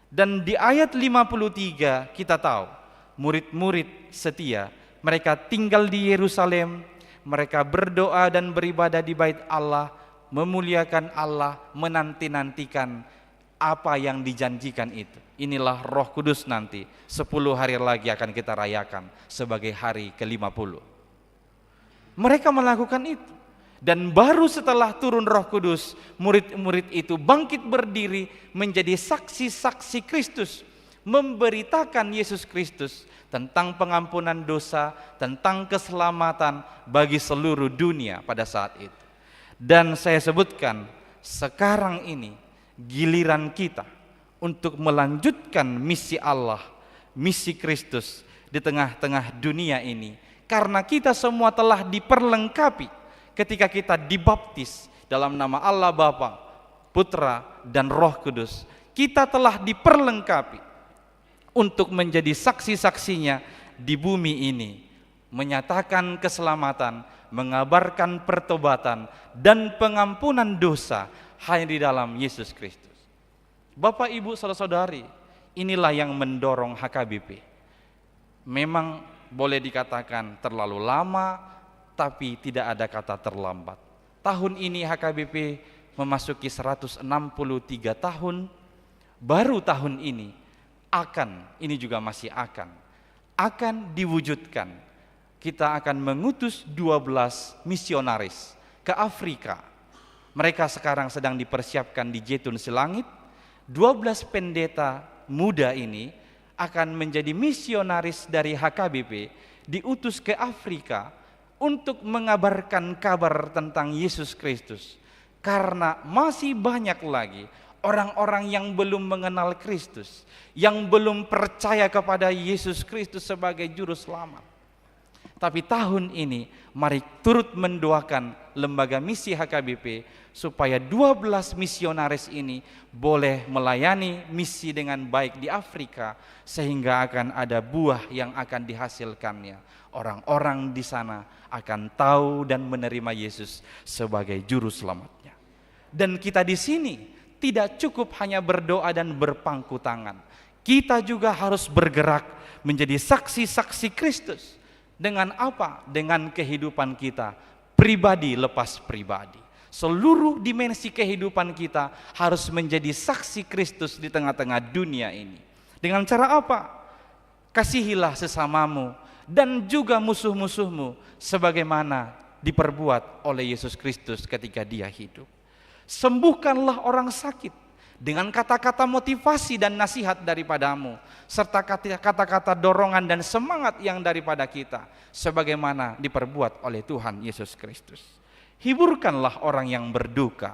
Dan di ayat 53 kita tahu murid-murid setia, mereka tinggal di Yerusalem, mereka berdoa dan beribadah di bait Allah, memuliakan Allah, menanti-nantikan apa yang dijanjikan itu. Inilah Roh Kudus nanti 10 hari lagi akan kita rayakan sebagai hari ke-50. Mereka melakukan itu. Dan baru setelah turun Roh Kudus, murid-murid itu bangkit berdiri menjadi saksi-saksi Kristus, memberitakan Yesus Kristus tentang pengampunan dosa, tentang keselamatan bagi seluruh dunia pada saat itu. Dan saya sebutkan, sekarang ini giliran kita untuk melanjutkan misi Allah, misi Kristus di tengah-tengah dunia ini. Karena kita semua telah diperlengkapi ketika kita dibaptis dalam nama Allah Bapa, Putra, dan Roh Kudus. Kita telah diperlengkapi untuk menjadi saksi-saksinya di bumi ini, menyatakan keselamatan, mengabarkan pertobatan dan pengampunan dosa hanya di dalam Yesus Kristus. Bapak, Ibu, saudara-saudari, inilah yang mendorong HKBP. Memang boleh dikatakan terlalu lama, tapi tidak ada kata terlambat. Tahun ini HKBP memasuki 163 tahun. Baru tahun ini juga masih akan diwujudkan. Kita akan mengutus 12 misionaris ke Afrika. Mereka sekarang sedang dipersiapkan di Jetun Silangit. 12 pendeta muda ini akan menjadi misionaris dari HKBP, diutus ke Afrika untuk mengabarkan kabar tentang Yesus Kristus. Karena masih banyak lagi orang-orang yang belum mengenal Kristus, yang belum percaya kepada Yesus Kristus sebagai juru selamat. Tapi tahun ini mari turut mendoakan lembaga misi HKBP supaya 12 misionaris ini boleh melayani misi dengan baik di Afrika, sehingga akan ada buah yang akan dihasilkannya. Orang-orang di sana akan tahu dan menerima Yesus sebagai juru selamatnya. Dan kita di sini tidak cukup hanya berdoa dan berpangku tangan. Kita juga harus bergerak menjadi saksi-saksi Kristus. Dengan apa? Dengan kehidupan kita pribadi lepas pribadi. Seluruh dimensi kehidupan kita harus menjadi saksi Kristus di tengah-tengah dunia ini. Dengan cara apa? Kasihilah sesamamu dan juga musuh-musuhmu sebagaimana diperbuat oleh Yesus Kristus ketika dia hidup. Sembuhkanlah orang sakit dengan kata-kata motivasi dan nasihat daripadamu, serta kata-kata dorongan dan semangat yang daripada kita, sebagaimana diperbuat oleh Tuhan Yesus Kristus. Hiburkanlah orang yang berduka,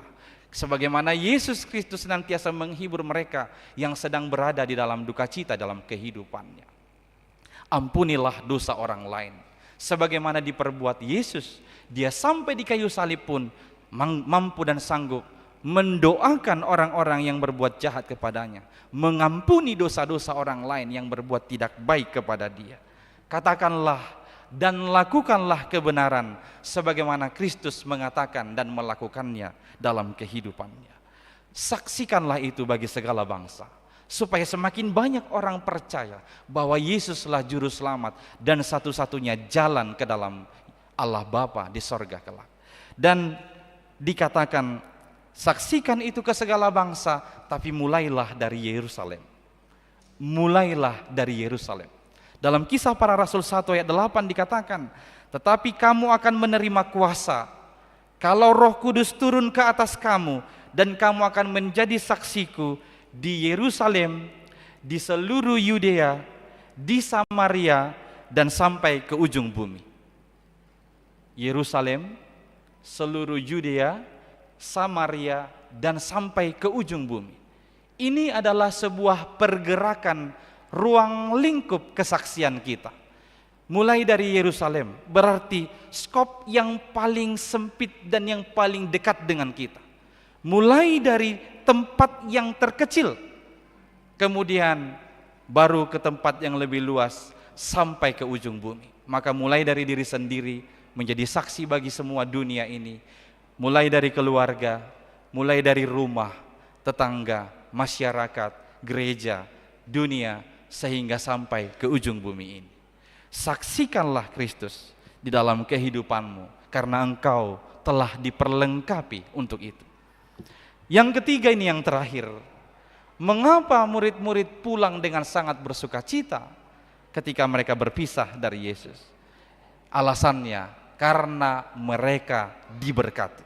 sebagaimana Yesus Kristus senantiasa menghibur mereka yang sedang berada di dalam duka cita dalam kehidupannya. Ampunilah dosa orang lain, sebagaimana diperbuat Yesus. Dia sampai di kayu salib pun mampu dan sanggup mendoakan orang-orang yang berbuat jahat kepadanya, mengampuni dosa-dosa orang lain yang berbuat tidak baik kepada dia. Katakanlah dan lakukanlah kebenaran sebagaimana Kristus mengatakan dan melakukannya dalam kehidupannya. Saksikanlah itu bagi segala bangsa, supaya semakin banyak orang percaya bahwa Yesuslah juru selamat dan satu-satunya jalan ke dalam Allah Bapa di sorga kelak. Dan dikatakan, saksikan itu ke segala bangsa, tapi mulailah dari Yerusalem. Mulailah dari Yerusalem. Dalam Kisah Para Rasul 1 ayat 8 dikatakan, tetapi kamu akan menerima kuasa kalau Roh Kudus turun ke atas kamu, dan kamu akan menjadi saksiku di Yerusalem, di seluruh Yudea, di Samaria, dan sampai ke ujung bumi. Yerusalem, seluruh Yudea, Samaria, dan sampai ke ujung bumi. Ini adalah sebuah pergerakan ruang lingkup kesaksian kita. Mulai dari Yerusalem, berarti skop yang paling sempit dan yang paling dekat dengan kita. Mulai dari tempat yang terkecil, kemudian baru ke tempat yang lebih luas sampai ke ujung bumi. Maka mulai dari diri sendiri menjadi saksi bagi semua dunia ini. Mulai dari keluarga, mulai dari rumah, tetangga, masyarakat, gereja, dunia, sehingga sampai ke ujung bumi ini. Saksikanlah Kristus di dalam kehidupanmu, karena engkau telah diperlengkapi untuk itu. Yang ketiga ini yang terakhir, mengapa murid-murid pulang dengan sangat bersuka cita ketika mereka berpisah dari Yesus? Alasannya, karena mereka diberkati.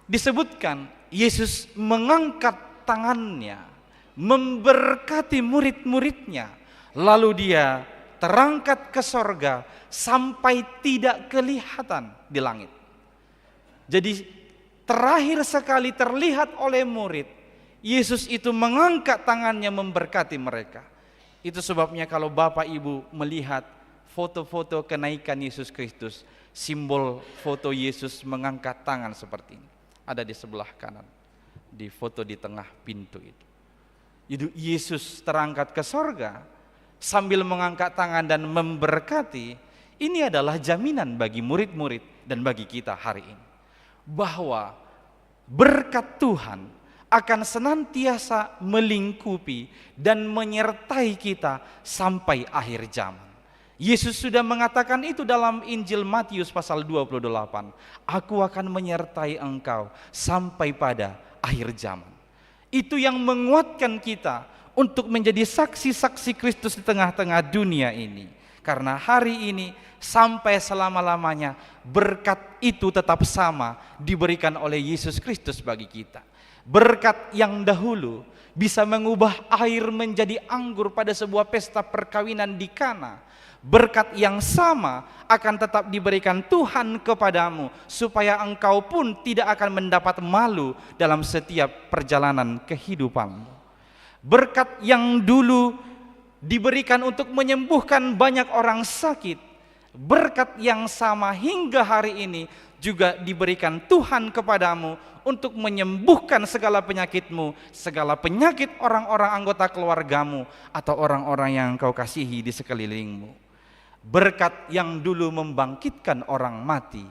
Disebutkan Yesus mengangkat tangannya memberkati murid-muridnya, lalu dia terangkat ke sorga sampai tidak kelihatan di langit. Jadi terakhir sekali terlihat oleh murid, Yesus itu mengangkat tangannya memberkati mereka. Itu sebabnya kalau Bapak Ibu melihat foto-foto kenaikan Yesus Kristus, simbol foto Yesus mengangkat tangan seperti ini, ada di sebelah kanan, di foto di tengah pintu itu. Yesus terangkat ke sorga sambil mengangkat tangan dan memberkati. Ini adalah jaminan bagi murid-murid dan bagi kita hari ini, bahwa berkat Tuhan akan senantiasa melingkupi dan menyertai kita sampai akhir zaman. Yesus sudah mengatakan itu dalam Injil Matius pasal 28. Aku akan menyertai engkau sampai pada akhir zaman. Itu yang menguatkan kita untuk menjadi saksi-saksi Kristus di tengah-tengah dunia ini. Karena hari ini sampai selama-lamanya berkat itu tetap sama diberikan oleh Yesus Kristus bagi kita. Berkat yang dahulu bisa mengubah air menjadi anggur pada sebuah pesta perkawinan di Kana. Berkat yang sama akan tetap diberikan Tuhan kepadamu, supaya engkau pun tidak akan mendapat malu dalam setiap perjalanan kehidupanmu. Berkat yang dulu diberikan untuk menyembuhkan banyak orang sakit, berkat yang sama hingga hari ini juga diberikan Tuhan kepadamu untuk menyembuhkan segala penyakitmu, segala penyakit orang-orang anggota keluargamu atau orang-orang yang engkau kasihi di sekelilingmu. Berkat yang dulu membangkitkan orang mati,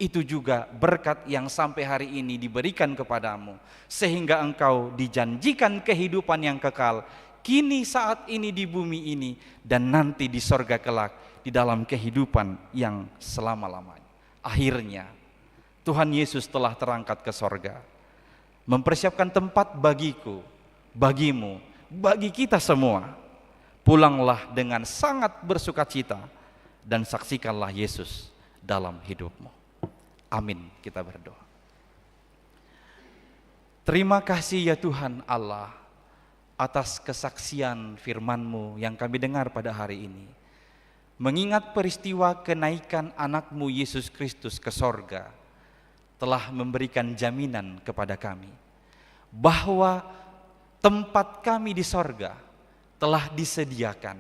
itu juga berkat yang sampai hari ini diberikan kepadamu, sehingga engkau dijanjikan kehidupan yang kekal, kini saat ini di bumi ini, dan nanti di sorga kelak, di dalam kehidupan yang selama-lamanya. Akhirnya, Tuhan Yesus telah terangkat ke sorga, mempersiapkan tempat bagiku, bagimu, bagi kita semua. Pulanglah dengan sangat bersukacita dan saksikanlah Yesus dalam hidupmu. Amin. Kita berdoa. Terima kasih ya Tuhan Allah atas kesaksian firman-Mu yang kami dengar pada hari ini. Mengingat peristiwa kenaikan anak-Mu Yesus Kristus ke sorga telah memberikan jaminan kepada kami bahwa tempat kami di sorga telah disediakan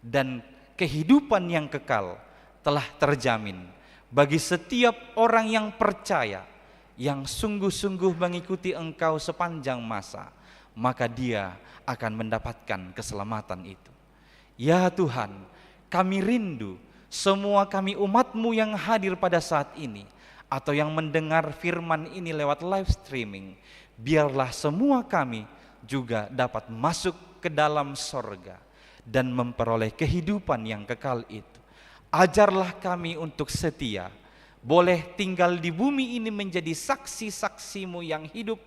dan kehidupan yang kekal telah terjamin bagi setiap orang yang percaya, yang sungguh-sungguh mengikuti Engkau sepanjang masa, maka dia akan mendapatkan keselamatan itu. Ya Tuhan, kami rindu semua kami umat-Mu yang hadir pada saat ini atau yang mendengar firman ini lewat live streaming, biarlah semua kami juga dapat masuk ke dalam sorga dan memperoleh kehidupan yang kekal itu. Ajarlah kami untuk setia, boleh tinggal di bumi ini menjadi saksi-saksi-Mu yang hidup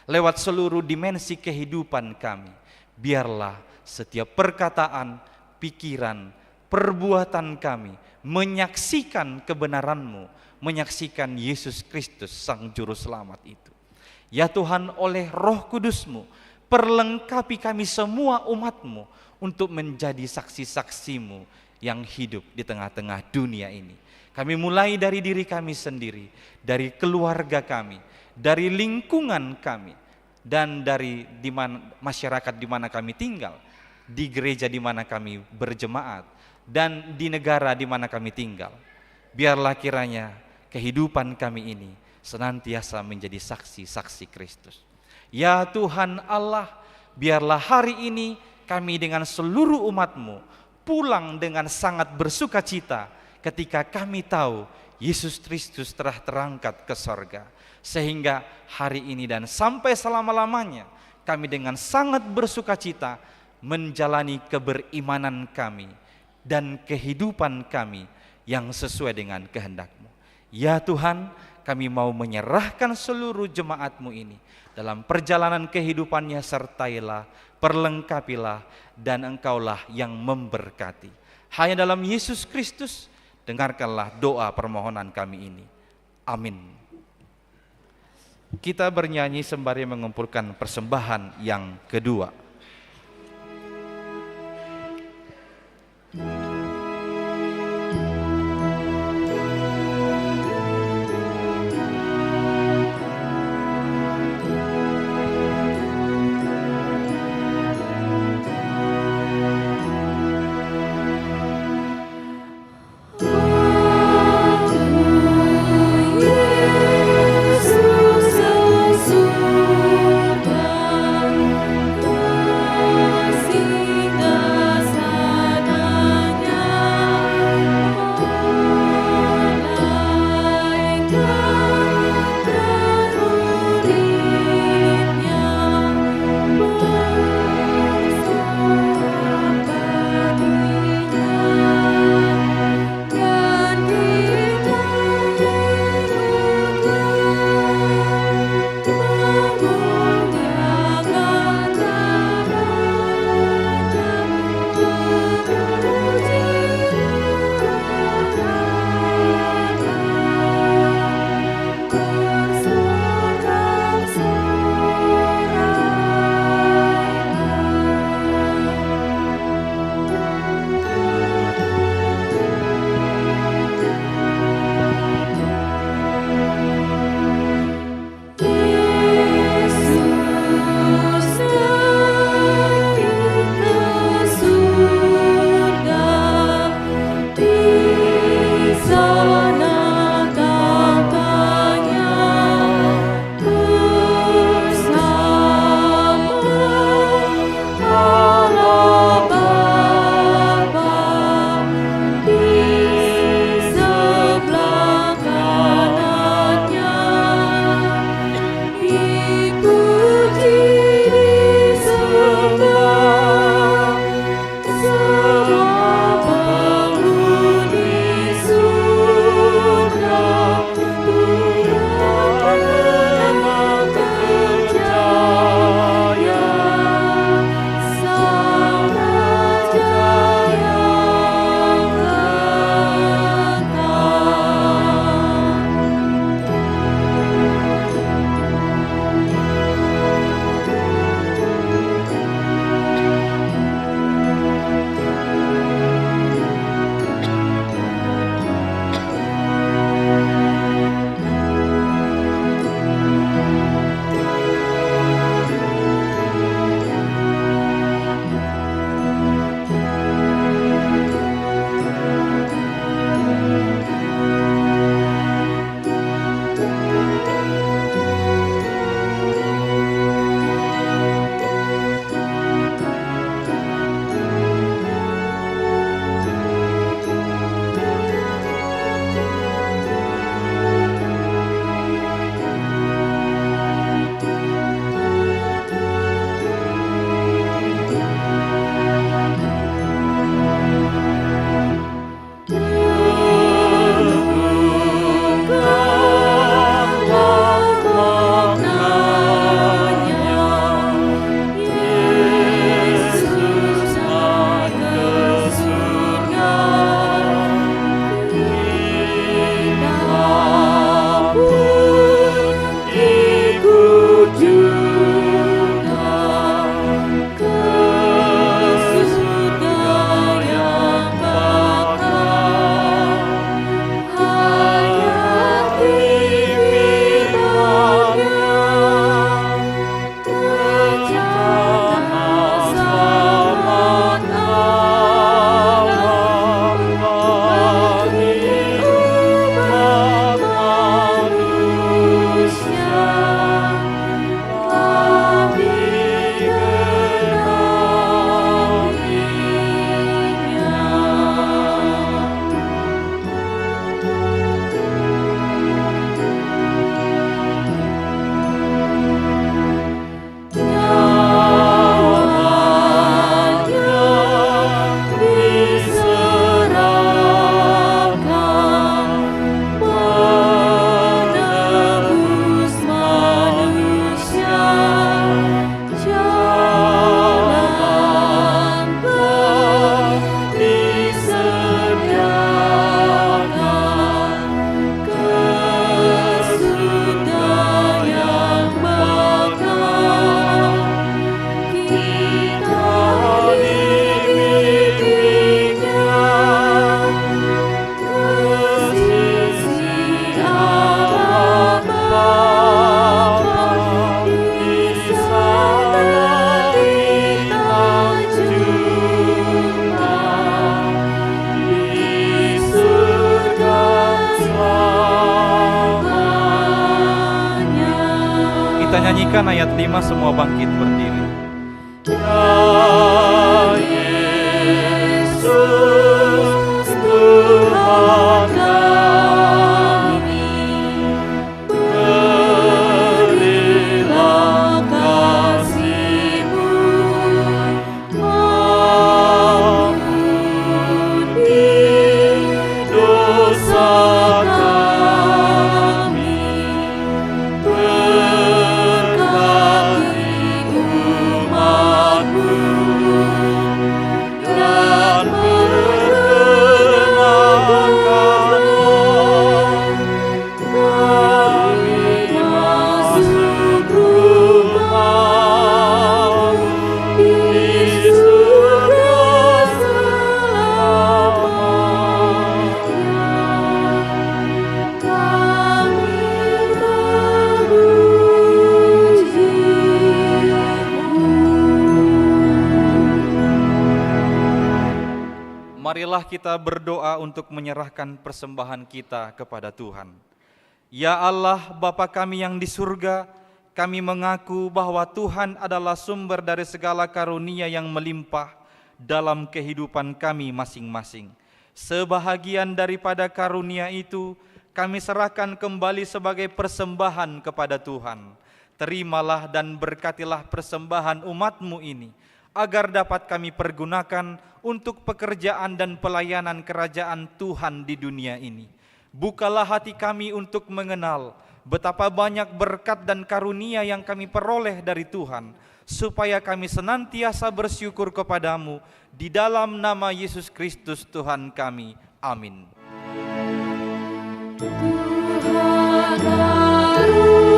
lewat seluruh dimensi kehidupan kami. Biarlah setiap perkataan, pikiran, perbuatan kami menyaksikan kebenaran-Mu, menyaksikan Yesus Kristus Sang Juru Selamat itu. Ya Tuhan, oleh Roh Kudus-Mu, perlengkapi kami semua umat-Mu untuk menjadi saksi-saksi-Mu yang hidup di tengah-tengah dunia ini. Kami mulai dari diri kami sendiri, dari keluarga kami, dari lingkungan kami, dan dari masyarakat di mana kami tinggal, di gereja di mana kami berjemaat, dan di negara di mana kami tinggal. Biarlah kiranya kehidupan kami ini senantiasa menjadi saksi-saksi Kristus. Ya Tuhan Allah, biarlah hari ini kami dengan seluruh umat-Mu pulang dengan sangat bersukacita ketika kami tahu Yesus Kristus telah terangkat ke sorga. Sehingga hari ini dan sampai selama-lamanya kami dengan sangat bersukacita menjalani keberimanan kami dan kehidupan kami yang sesuai dengan kehendak-Mu. Ya Tuhan, kami mau menyerahkan seluruh jemaat-Mu ini dalam perjalanan kehidupannya, sertailah, perlengkapilah, dan Engkaulah yang memberkati. Hanya dalam Yesus Kristus, dengarkanlah doa permohonan kami ini. Amin. Kita bernyanyi sembari mengumpulkan persembahan yang kedua. Yesus, surga. kita nyanyikan ayat 5, semua bangkit berdiri. Yesus Tuhan kami, berilah kasih-Mu, ampuni dosa kami, berkati umat-Mu, dan perkenankanlah kami masuk rumah-Mu di surga selamanya. Kami memuji-Mu. Marilah kita berdoa untuk menyerahkan persembahan kita kepada Tuhan. Ya Allah, Bapa kami yang di surga, kami mengaku bahwa Tuhan adalah sumber dari segala karunia yang melimpah dalam kehidupan kami masing-masing. Sebahagian daripada karunia itu, kami serahkan kembali sebagai persembahan kepada Tuhan. Terimalah dan berkatilah persembahan umat-Mu ini, agar dapat kami pergunakan untuk pekerjaan dan pelayanan kerajaan Tuhan di dunia ini. Bukalah hati kami untuk mengenal betapa banyak berkat dan karunia yang kami peroleh dari Tuhan, supaya kami senantiasa bersyukur kepadamu di dalam nama Yesus Kristus Tuhan kami. Amin. Tuhan karuniamu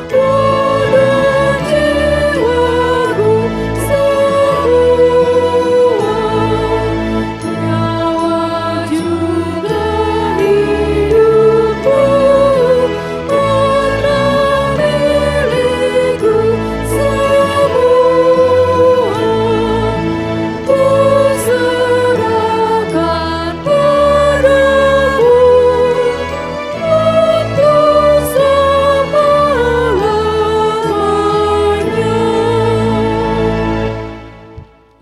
penuh jiwaku semua, nyawa juga hidupku adalah milikku semua. Ku serahkan padamu untuk selama-lamanya.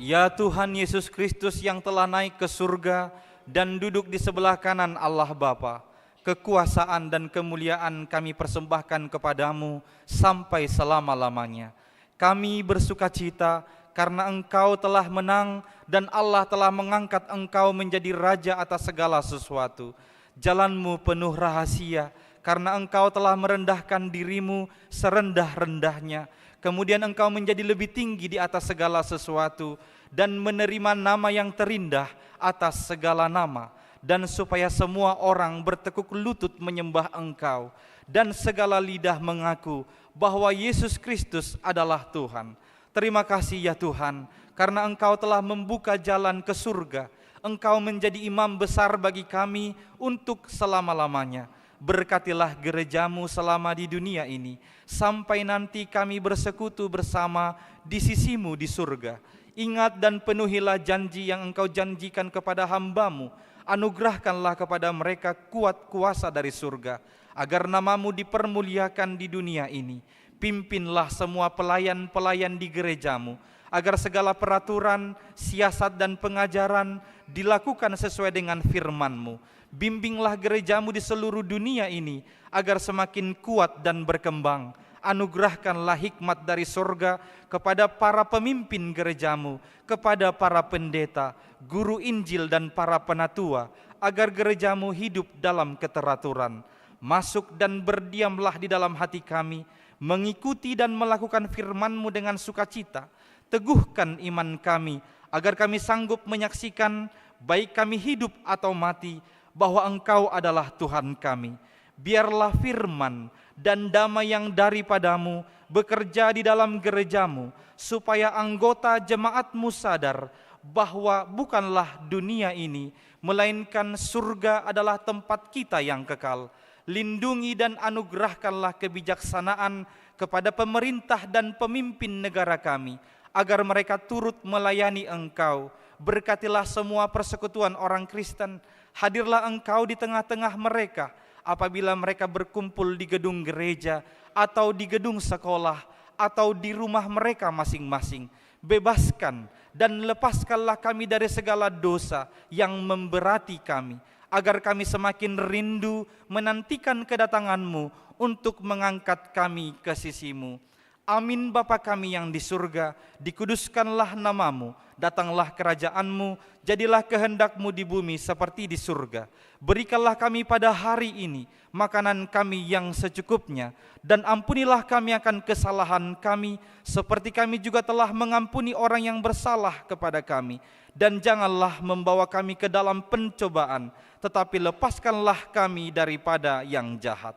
Ya Tuhan Yesus Kristus yang telah naik ke surga dan duduk di sebelah kanan Allah Bapa, kekuasaan dan kemuliaan kami persembahkan kepadamu sampai selama-lamanya. Kami bersukacita karena Engkau telah menang dan Allah telah mengangkat Engkau menjadi Raja atas segala sesuatu. Jalan-Mu penuh rahasia karena Engkau telah merendahkan diri-Mu serendah-rendahnya. Kemudian Engkau menjadi lebih tinggi di atas segala sesuatu dan menerima nama yang terindah atas segala nama, dan supaya semua orang bertekuk lutut menyembah Engkau dan segala lidah mengaku bahwa Yesus Kristus adalah Tuhan. Terima kasih ya Tuhan, karena Engkau telah membuka jalan ke surga. Engkau menjadi imam besar bagi kami untuk selama-lamanya. Berkatilah gereja-Mu selama di dunia ini, sampai nanti kami bersekutu bersama di sisi-Mu di surga. Ingat dan penuhilah janji yang Engkau janjikan kepada hamba-Mu. Anugerahkanlah kepada mereka kuat kuasa dari surga, agar nama-Mu dipermuliakan di dunia ini. Pimpinlah semua pelayan-pelayan di gereja-Mu, agar segala peraturan, siasat dan pengajaran dilakukan sesuai dengan firman-Mu. Bimbinglah gereja-Mu di seluruh dunia ini, agar semakin kuat dan berkembang. Anugerahkanlah hikmat dari surga kepada para pemimpin gereja-Mu, kepada para pendeta, guru Injil dan para penatua, agar gereja-Mu hidup dalam keteraturan. Masuk dan berdiamlah di dalam hati kami, mengikuti dan melakukan firman-Mu dengan sukacita. Teguhkan iman kami, agar kami sanggup menyaksikan, baik kami hidup atau mati, bahwa Engkau adalah Tuhan kami. Biarlah firman dan damai yang daripada-Mu bekerja di dalam gereja-Mu, supaya anggota jemaat-Mu sadar bahwa bukanlah dunia ini, melainkan surga adalah tempat kita yang kekal. Lindungi dan anugerahkanlah kebijaksanaan kepada pemerintah dan pemimpin negara kami, agar mereka turut melayani Engkau. Berkatilah semua persekutuan orang Kristen, hadirlah Engkau di tengah-tengah mereka, apabila mereka berkumpul di gedung gereja atau di gedung sekolah atau di rumah mereka masing-masing. Bebaskan dan lepaskanlah kami dari segala dosa yang memberati kami, agar kami semakin rindu menantikan kedatangan-Mu untuk mengangkat kami ke sisi-Mu. Amin. Bapa kami yang di surga, dikuduskanlah nama-Mu, datanglah kerajaan-Mu, jadilah kehendak-Mu di bumi seperti di surga. Berikanlah kami pada hari ini makanan kami yang secukupnya, dan ampunilah kami akan kesalahan kami, seperti kami juga telah mengampuni orang yang bersalah kepada kami. Dan janganlah membawa kami ke dalam pencobaan, tetapi lepaskanlah kami daripada yang jahat.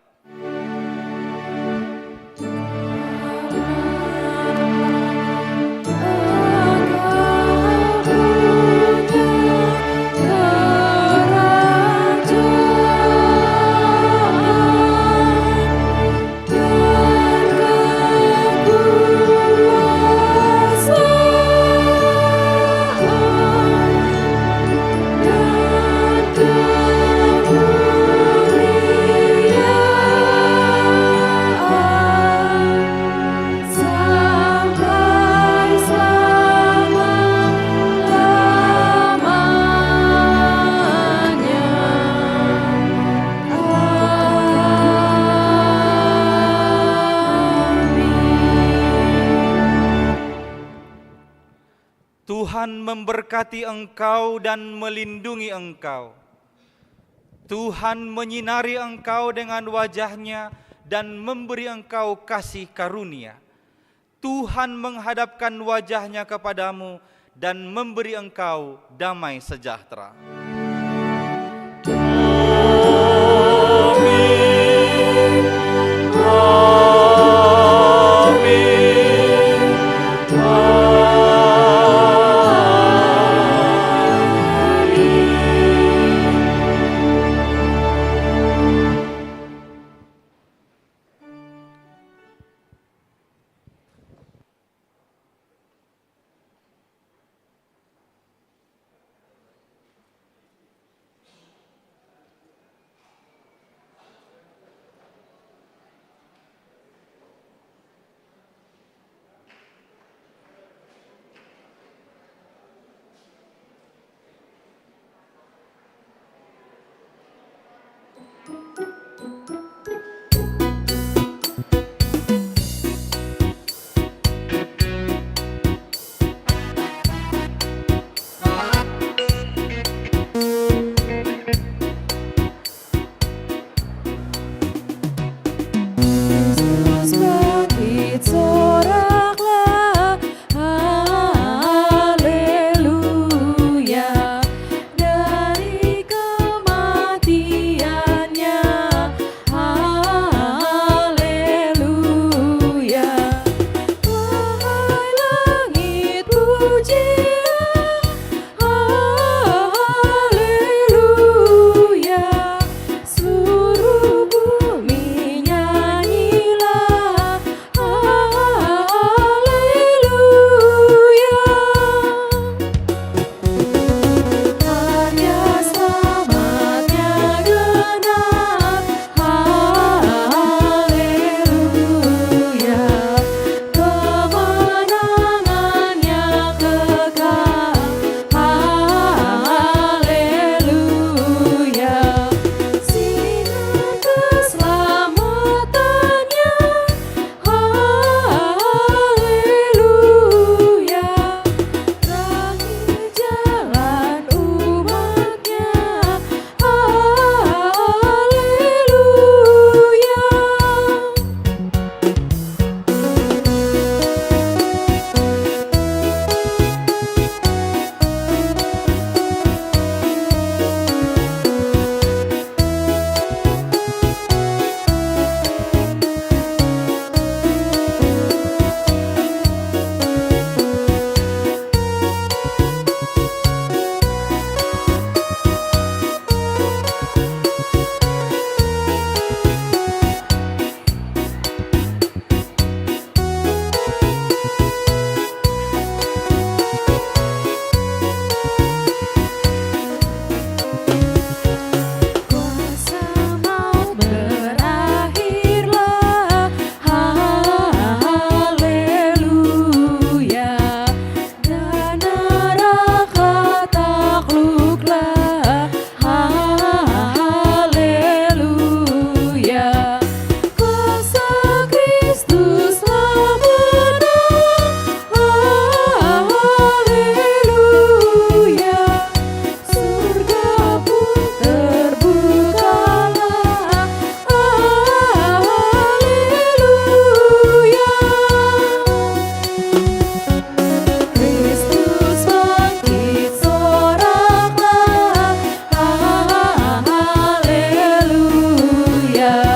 Tuhan memberkati engkau dan melindungi engkau. Tuhan menyinari engkau dengan wajah-Nya dan memberi engkau kasih karunia. Tuhan menghadapkan wajah-Nya kepadamu dan memberi engkau damai sejahtera.